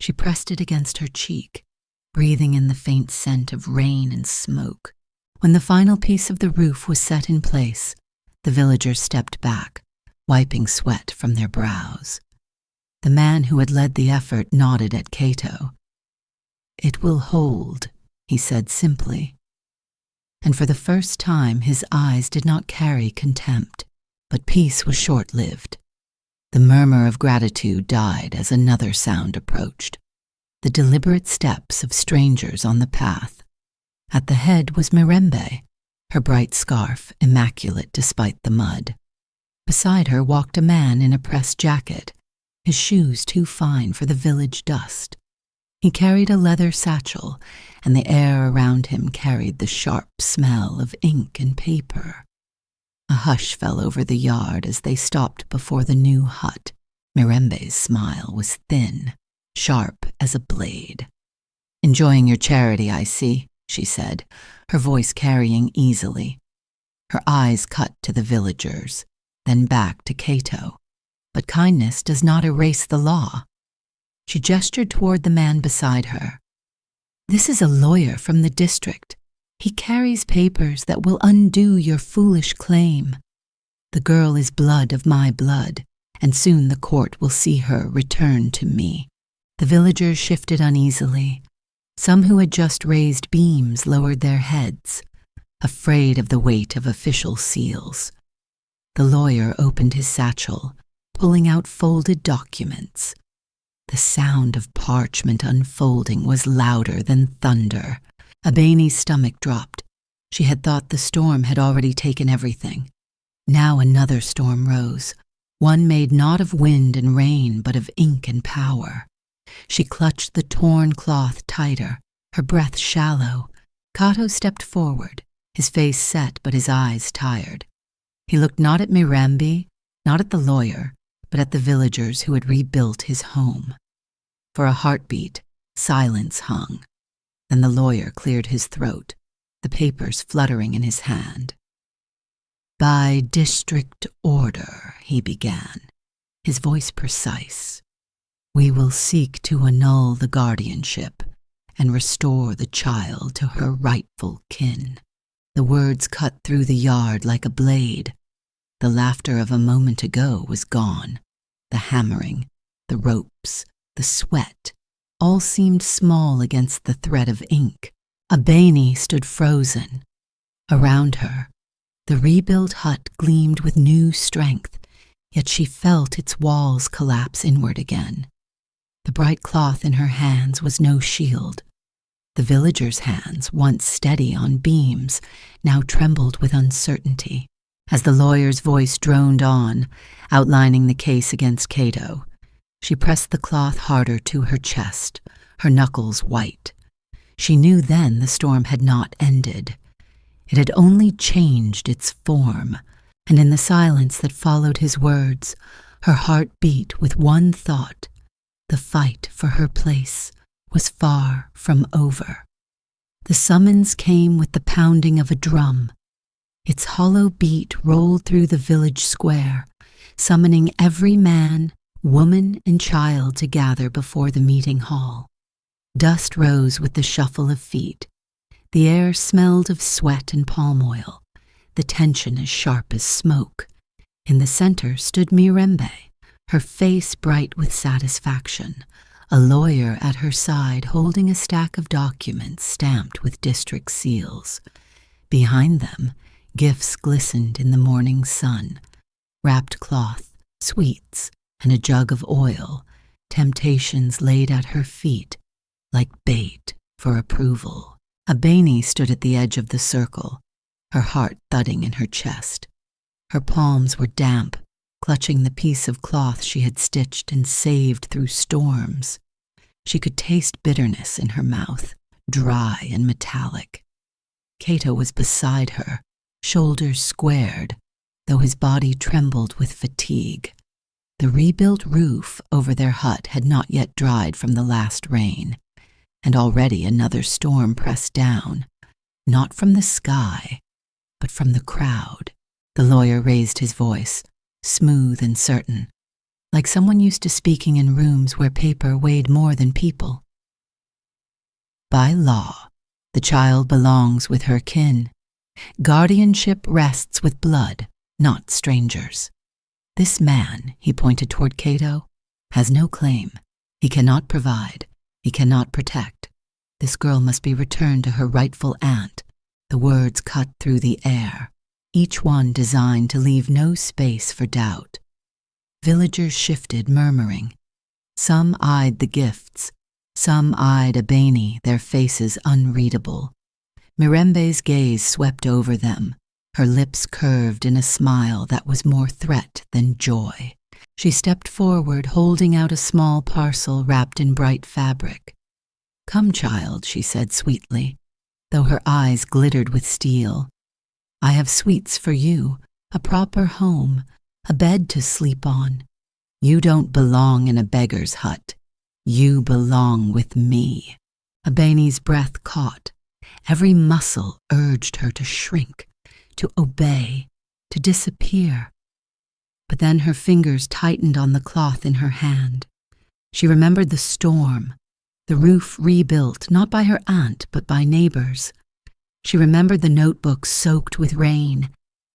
She pressed it against her cheek, breathing in the faint scent of rain and smoke. When the final piece of the roof was set in place, the villagers stepped back, wiping sweat from their brows. The man who had led the effort nodded at Kato. "It will hold," he said simply. And for the first time his eyes did not carry contempt, but peace was short-lived. The murmur of gratitude died as another sound approached, the deliberate steps of strangers on the path. At the head was Mirembe, her bright scarf immaculate despite the mud. Beside her walked a man in a pressed jacket, his shoes too fine for the village dust. He carried a leather satchel, and the air around him carried the sharp smell of ink and paper. A hush fell over the yard as they stopped before the new hut. Mirembe's smile was thin, sharp as a blade. "Enjoying your charity, I see," she said, her voice carrying easily. Her eyes cut to the villagers, then back to Kato. But kindness does not erase the law. She gestured toward the man beside her. "This is a lawyer from the district. He carries papers that will undo your foolish claim. The girl is blood of my blood, and soon the court will see her return to me." The villagers shifted uneasily. Some who had just raised beams lowered their heads, afraid of the weight of official seals. The lawyer opened his satchel, pulling out folded documents. The sound of parchment unfolding was louder than thunder. Abeni's stomach dropped. She had thought the storm had already taken everything. Now another storm rose, one made not of wind and rain, but of ink and power. She clutched the torn cloth tighter, her breath shallow. Kato stepped forward, his face set but his eyes tired. He looked not at Mirembe, not at the lawyer, but at the villagers who had rebuilt his home. For a heartbeat, silence hung. Then the lawyer cleared his throat, the papers fluttering in his hand. "By district order," he began, his voice precise, "we will seek to annul the guardianship and restore the child to her rightful kin." The words cut through the yard like a blade. The laughter of a moment ago was gone. The hammering, the ropes, the sweat, all seemed small against the thread of ink. Abeni stood frozen. Around her, the rebuilt hut gleamed with new strength, yet she felt its walls collapse inward again. The bright cloth in her hands was no shield. The villagers' hands, once steady on beams, now trembled with uncertainty. As the lawyer's voice droned on, outlining the case against Kato, she pressed the cloth harder to her chest, her knuckles white. She knew then the storm had not ended. It had only changed its form, and in the silence that followed his words, her heart beat with one thought: the fight for her place was far from over. The summons came with the pounding of a drum. Its hollow beat rolled through the village square, summoning every man, woman, and child to gather before the meeting hall. Dust rose with the shuffle of feet. The air smelled of sweat and palm oil, the tension as sharp as smoke. In the center stood Mirembe, her face bright with satisfaction, a lawyer at her side holding a stack of documents stamped with district seals. Behind them, gifts glistened in the morning sun: wrapped cloth, sweets, and a jug of oil, temptations laid at her feet like bait for approval. Abeni stood at the edge of the circle, her heart thudding in her chest. Her palms were damp, clutching the piece of cloth she had stitched and saved through storms. She could taste bitterness in her mouth, dry and metallic. Kato was beside her, shoulders squared, though his body trembled with fatigue. The rebuilt roof over their hut had not yet dried from the last rain, and already another storm pressed down, not from the sky, but from the crowd. The lawyer raised his voice, smooth and certain, like someone used to speaking in rooms where paper weighed more than people. "By law, the child belongs with her kin. Guardianship rests with blood, not strangers. This man," he pointed toward Kato, "has no claim. He cannot provide. He cannot protect. This girl must be returned to her rightful aunt." The words cut through the air, each one designed to leave no space for doubt. Villagers shifted, murmuring. Some eyed the gifts. Some eyed Abeni, their faces unreadable. Mirembe's gaze swept over them, her lips curved in a smile that was more threat than joy. She stepped forward, holding out a small parcel wrapped in bright fabric. "Come, child," she said sweetly, though her eyes glittered with steel. "I have sweets for you, a proper home, a bed to sleep on. You don't belong in a beggar's hut. You belong with me." Abeni's breath caught. Every muscle urged her to shrink, to obey, to disappear. But then her fingers tightened on the cloth in her hand. She remembered the storm, the roof rebuilt not by her aunt but by neighbors. She remembered the notebook soaked with rain,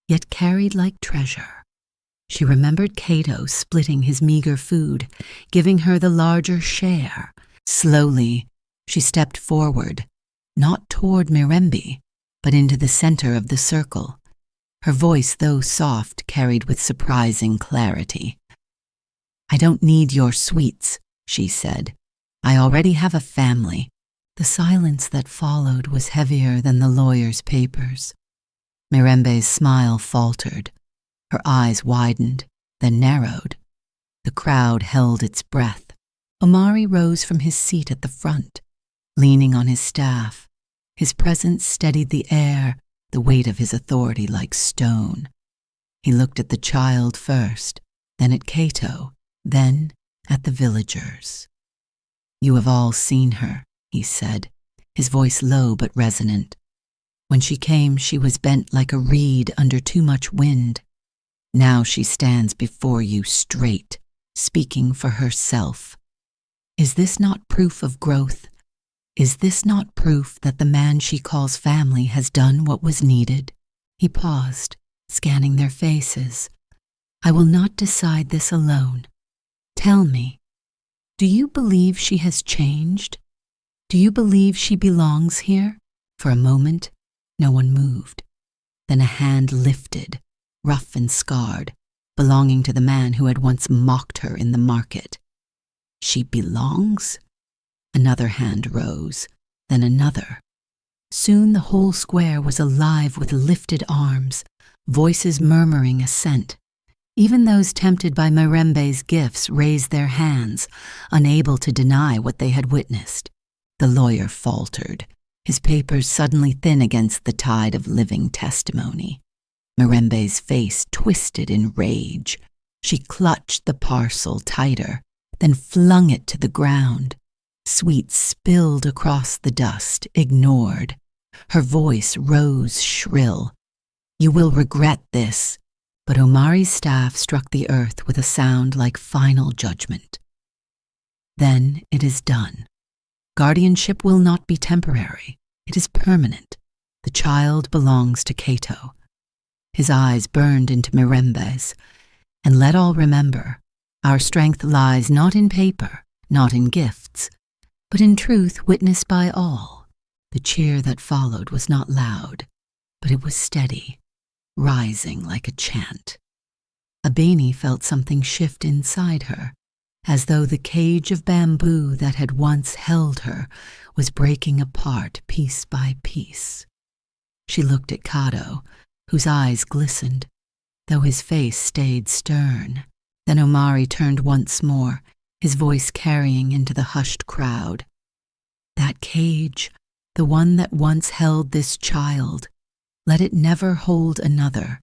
yet carried like treasure. She remembered Kato splitting his meager food, giving her the larger share. Slowly, she stepped forward, not toward Mirembe, but into the center of the circle. Her voice, though soft, carried with surprising clarity. "I don't need your sweets," she said. "I already have a family." The silence that followed was heavier than the lawyer's papers. Mirembe's smile faltered. Her eyes widened, then narrowed. The crowd held its breath. Omari rose from his seat at the front, leaning on his staff. His presence steadied the air, the weight of his authority like stone. He looked at the child first, then at Kato, then at the villagers. "You have all seen her," he said, his voice low but resonant. "When she came, she was bent like a reed under too much wind. Now she stands before you straight, speaking for herself. Is this not proof of growth? Is this not proof that the man she calls family has done what was needed?" He paused, scanning their faces. "I will not decide this alone. Tell me, do you believe she has changed? Do you believe she belongs here?" For a moment, no one moved. Then a hand lifted, rough and scarred, belonging to the man who had once mocked her in the market. "She belongs?" Another hand rose, then another. Soon the whole square was alive with lifted arms, voices murmuring assent. Even those tempted by Mirembe's gifts raised their hands, unable to deny what they had witnessed. The lawyer faltered, his papers suddenly thin against the tide of living testimony. Mirembe's face twisted in rage. She clutched the parcel tighter, then flung it to the ground. Sweets spilled across the dust, ignored. Her voice rose shrill. "You will regret this." But Omari's staff struck the earth with a sound like final judgment. "Then it is done. Guardianship will not be temporary. It is permanent. The child belongs to Kato." His eyes burned into Mirembe's. "And let all remember, our strength lies not in paper, not in gifts, but in truth witnessed by all." The cheer that followed was not loud, but it was steady, rising like a chant. Abeni felt something shift inside her, as though the cage of bamboo that had once held her was breaking apart piece by piece. She looked at Kato, whose eyes glistened, though his face stayed stern. Then Omari turned once more, his voice carrying into the hushed crowd. "That cage, the one that once held this child, let it never hold another.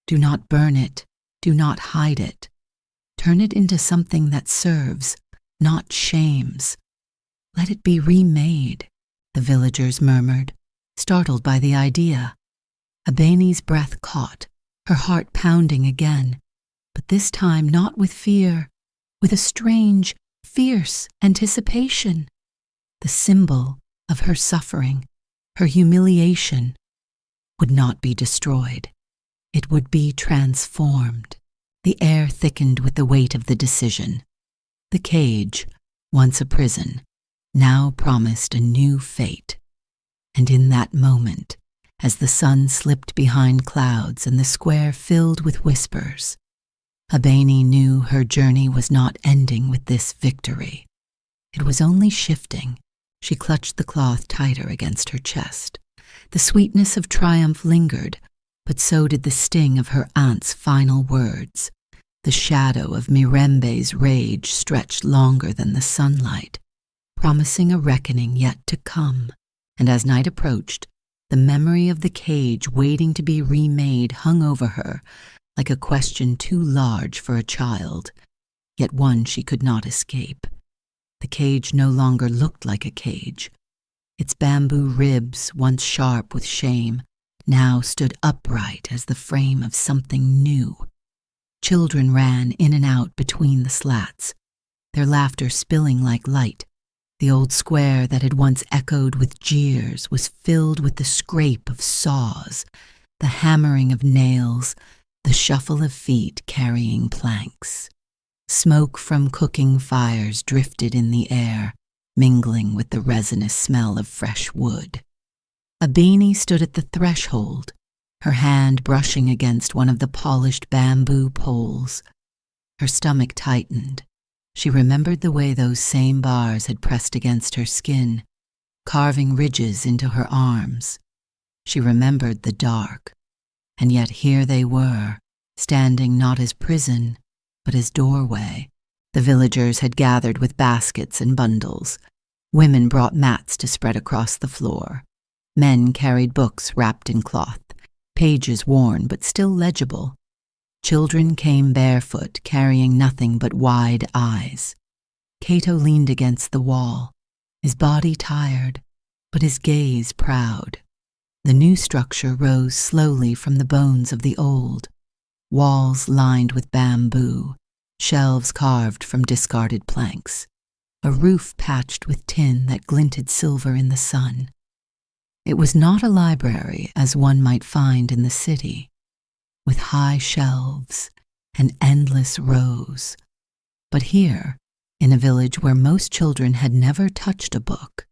Do not burn it, do not hide it. Turn it into something that serves, not shames. Let it be remade," the villagers murmured, startled by the idea. Abeni's breath caught, her heart pounding again, but this time not with fear, with a strange, fierce anticipation. The symbol of her suffering, her humiliation, would not be destroyed. It would be transformed. The air thickened with the weight of the decision. The cage, once a prison, now promised a new fate. And in that moment, as the sun slipped behind clouds and the square filled with whispers, Abeni knew her journey was not ending with this victory. It was only shifting. She clutched the cloth tighter against her chest. The sweetness of triumph lingered, but so did the sting of her aunt's final words. The shadow of Mirembe's rage stretched longer than the sunlight, promising a reckoning yet to come, and as night approached, the memory of the cage waiting to be remade hung over her like a question too large for a child, yet one she could not escape. The cage no longer looked like a cage. Its bamboo ribs, once sharp with shame, now stood upright as the frame of something new. Children ran in and out between the slats, their laughter spilling like light. The old square that had once echoed with jeers was filled with the scrape of saws, the hammering of nails, the shuffle of feet carrying planks. Smoke from cooking fires drifted in the air, mingling with the resinous smell of fresh wood. Abeni stood at the threshold, her hand brushing against one of the polished bamboo poles. Her stomach tightened. She remembered the way those same bars had pressed against her skin, carving ridges into her arms. She remembered the dark, and yet here they were, standing not as prison, but as doorway. The villagers had gathered with baskets and bundles. Women brought mats to spread across the floor. Men carried books wrapped in cloth, pages worn but still legible. Children came barefoot, carrying nothing but wide eyes. Kato leaned against the wall, his body tired, but his gaze proud. The new structure rose slowly from the bones of the old. Walls lined with bamboo, shelves carved from discarded planks, a roof patched with tin that glinted silver in the sun. It was not a library as one might find in the city, with high shelves and endless rows. But here, in a village where most children had never touched a book,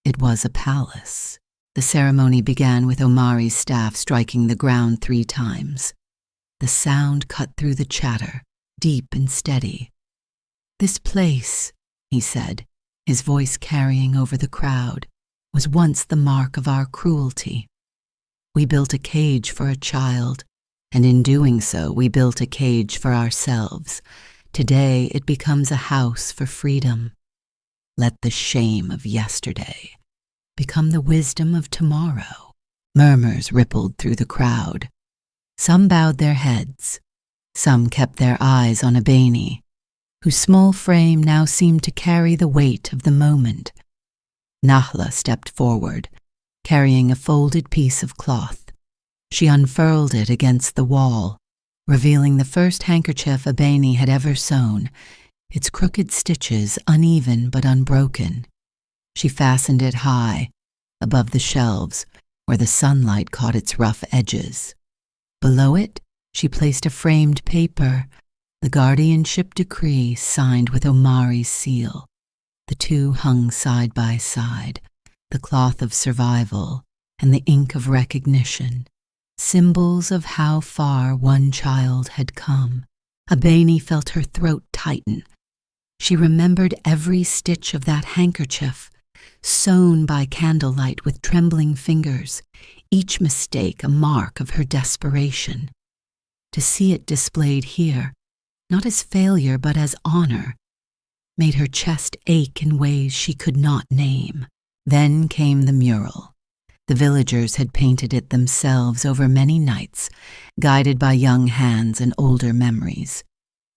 it was a palace. The ceremony began with Omari's staff striking the ground 3 times. The sound cut through the chatter, deep and steady. "This place," he said, his voice carrying over the crowd, "was once the mark of our cruelty. We built a cage for a child, and in doing so we built a cage for ourselves. Today it becomes a house for freedom. Let the shame of yesterday become the wisdom of tomorrow." Murmurs rippled through the crowd. Some bowed their heads. Some kept their eyes on Abeni, whose small frame now seemed to carry the weight of the moment. Nahla stepped forward, carrying a folded piece of cloth. She unfurled it against the wall, revealing the first handkerchief Abeni had ever sewn, its crooked stitches uneven but unbroken. She fastened it high, above the shelves, where the sunlight caught its rough edges. Below it, she placed a framed paper, the guardianship decree signed with Omari's seal. The two hung side by side, the cloth of survival and the ink of recognition, symbols of how far one child had come. Abeni felt her throat tighten. She remembered every stitch of that handkerchief, sewn by candlelight with trembling fingers, each mistake a mark of her desperation. To see it displayed here, not as failure but as honor, made her chest ache in ways she could not name. Then came the mural. The villagers had painted it themselves over many nights, guided by young hands and older memories.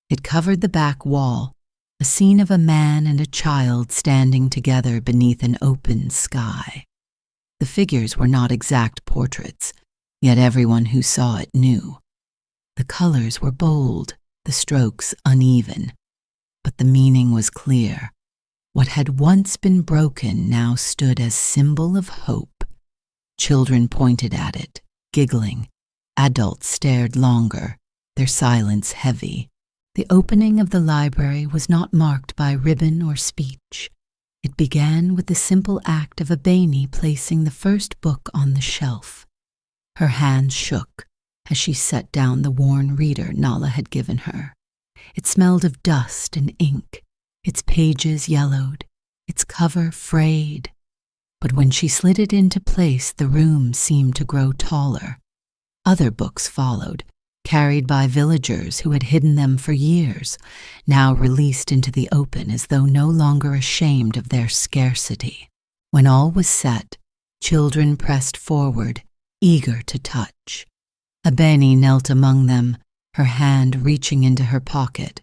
It covered the back wall, a scene of a man and a child standing together beneath an open sky. The figures were not exact portraits, yet everyone who saw it knew. The colors were bold, the strokes uneven, but the meaning was clear. What had once been broken now stood as symbol of hope. Children pointed at it, giggling. Adults stared longer, their silence heavy. The opening of the library was not marked by ribbon or speech. It began with the simple act of Abeni placing the first book on the shelf. Her hands shook as she set down the worn reader Nala had given her. It smelled of dust and ink, its pages yellowed, its cover frayed. But when she slid it into place, the room seemed to grow taller. Other books followed, carried by villagers who had hidden them for years, now released into the open as though no longer ashamed of their scarcity. When all was set, children pressed forward, eager to touch. Abeni knelt among them, her hand reaching into her pocket.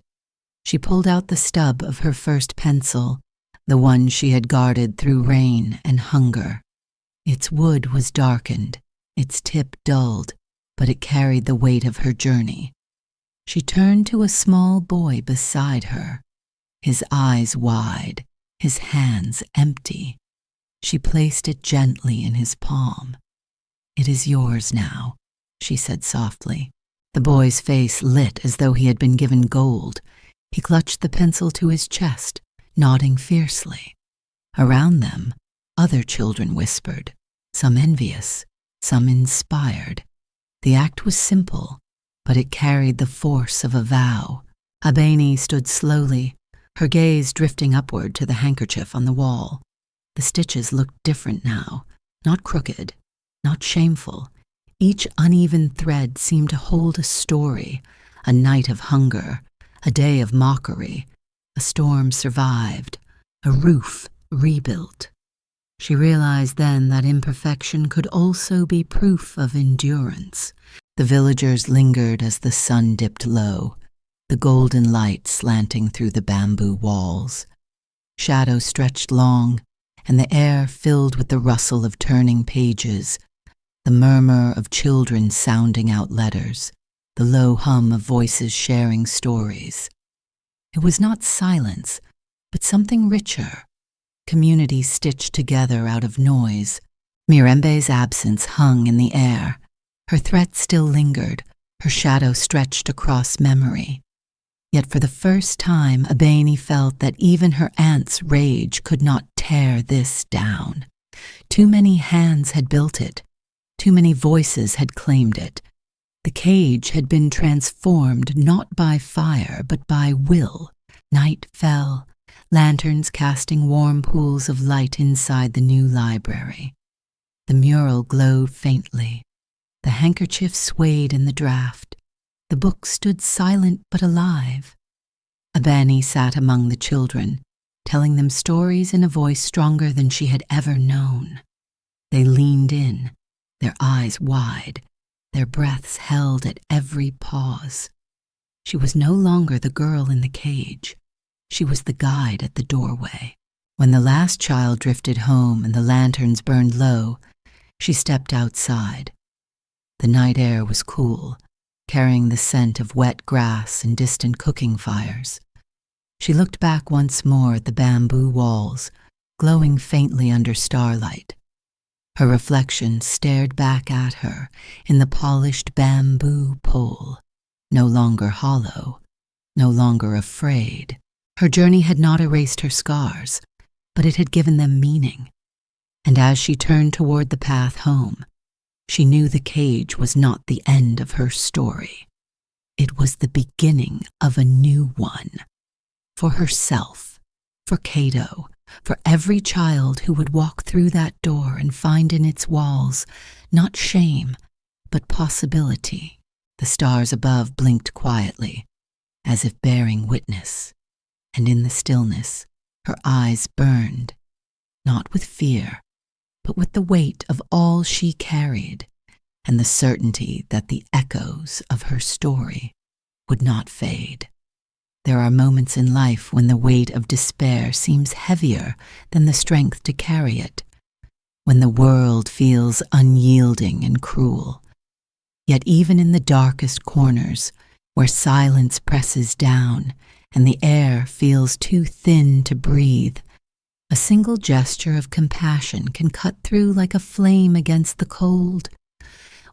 She pulled out the stub of her first pencil, the one she had guarded through rain and hunger. Its wood was darkened, its tip dulled, but it carried the weight of her journey. She turned to a small boy beside her, his eyes wide, his hands empty. She placed it gently in his palm. "It is yours now," she said softly. The boy's face lit as though he had been given gold. He clutched the pencil to his chest, nodding fiercely. Around them, other children whispered, some envious, some inspired. The act was simple, but it carried the force of a vow. Abeni stood slowly, her gaze drifting upward to the handkerchief on the wall. The stitches looked different now, not crooked, not shameful. Each uneven thread seemed to hold a story, a night of hunger, a day of mockery, a storm survived, a roof rebuilt. She realized then that imperfection could also be proof of endurance. The villagers lingered as the sun dipped low, the golden light slanting through the bamboo walls. Shadows stretched long, and the air filled with the rustle of turning pages, the murmur of children sounding out letters, the low hum of voices sharing stories. It was not silence, but something richer, community stitched together out of noise. Mirembe's absence hung in the air. Her threat still lingered, her shadow stretched across memory. Yet for the first time, Abeni felt that even her aunt's rage could not tear this down. Too many hands had built it. Too many voices had claimed it. The cage had been transformed not by fire, but by will. Night fell, lanterns casting warm pools of light inside the new library. The mural glowed faintly. The handkerchief swayed in the draft. The book stood silent but alive. Abeni sat among the children, telling them stories in a voice stronger than she had ever known. They leaned in, their eyes wide, their breaths held at every pause. She was no longer the girl in the cage. She was the guide at the doorway. When the last child drifted home and the lanterns burned low, she stepped outside. The night air was cool, carrying the scent of wet grass and distant cooking fires. She looked back once more at the bamboo walls, glowing faintly under starlight. Her reflection stared back at her in the polished bamboo pole, no longer hollow, no longer afraid. Her journey had not erased her scars, but it had given them meaning. And as she turned toward the path home, she knew the cage was not the end of her story. It was the beginning of a new one. For herself, for Kato, for every child who would walk through that door and find in its walls not shame, but possibility. The stars above blinked quietly, as if bearing witness, and in the stillness, her eyes burned, not with fear, but with the weight of all she carried, and the certainty that the echoes of her story would not fade. There are moments in life when the weight of despair seems heavier than the strength to carry it, when the world feels unyielding and cruel. Yet even in the darkest corners, where silence presses down and the air feels too thin to breathe, a single gesture of compassion can cut through like a flame against the cold.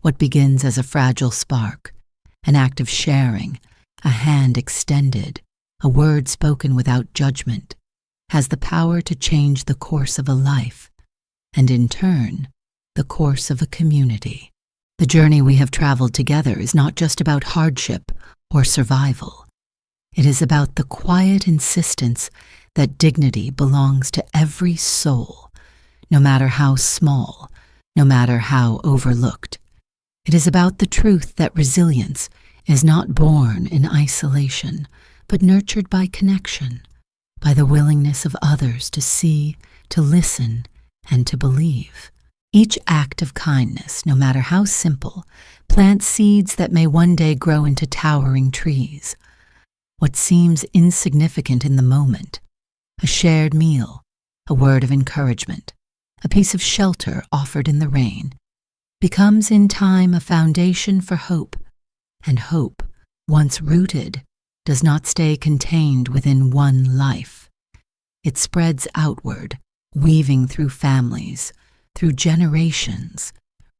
What begins as a fragile spark, an act of sharing, a hand extended, a word spoken without judgment, has the power to change the course of a life, and in turn, the course of a community. The journey we have traveled together is not just about hardship or survival. It is about the quiet insistence that dignity belongs to every soul, no matter how small, no matter how overlooked. It is about the truth that resilience is not born in isolation, but nurtured by connection, by the willingness of others to see, to listen, and to believe. Each act of kindness, no matter how simple, plants seeds that may one day grow into towering trees. What seems insignificant in the moment, a shared meal, a word of encouragement, a piece of shelter offered in the rain, becomes in time a foundation for hope, and hope, once rooted, does not stay contained within one life. It spreads outward, weaving through families, through generations,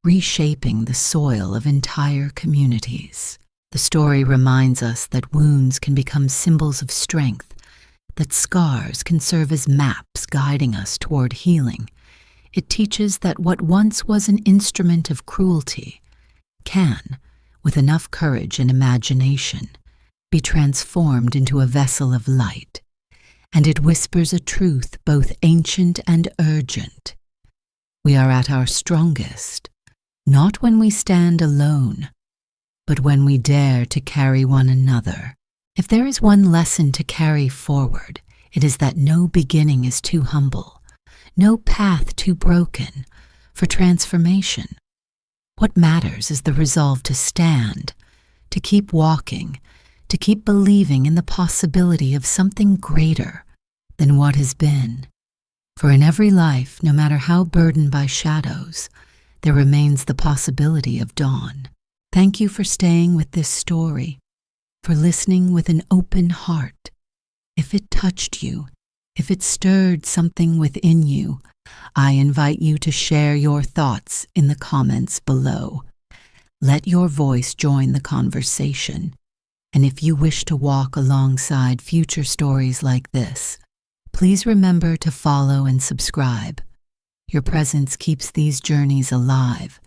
reshaping the soil of entire communities. The story reminds us that wounds can become symbols of strength, that scars can serve as maps guiding us toward healing. It teaches that what once was an instrument of cruelty can, with enough courage and imagination, be transformed into a vessel of light. And it whispers a truth both ancient and urgent. We are at our strongest, not when we stand alone, but when we dare to carry one another. If there is one lesson to carry forward, it is that no beginning is too humble, no path too broken for transformation. What matters is the resolve to stand, to keep walking, to keep believing in the possibility of something greater than what has been. For in every life, no matter how burdened by shadows, there remains the possibility of dawn. Thank you for staying with this story, for listening with an open heart. If it touched you, if it stirred something within you, I invite you to share your thoughts in the comments below. Let your voice join the conversation. And if you wish to walk alongside future stories like this, please remember to follow and subscribe. Your presence keeps these journeys alive,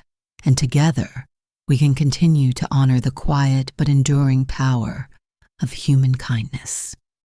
and together we can continue to honor the quiet but enduring power of human kindness.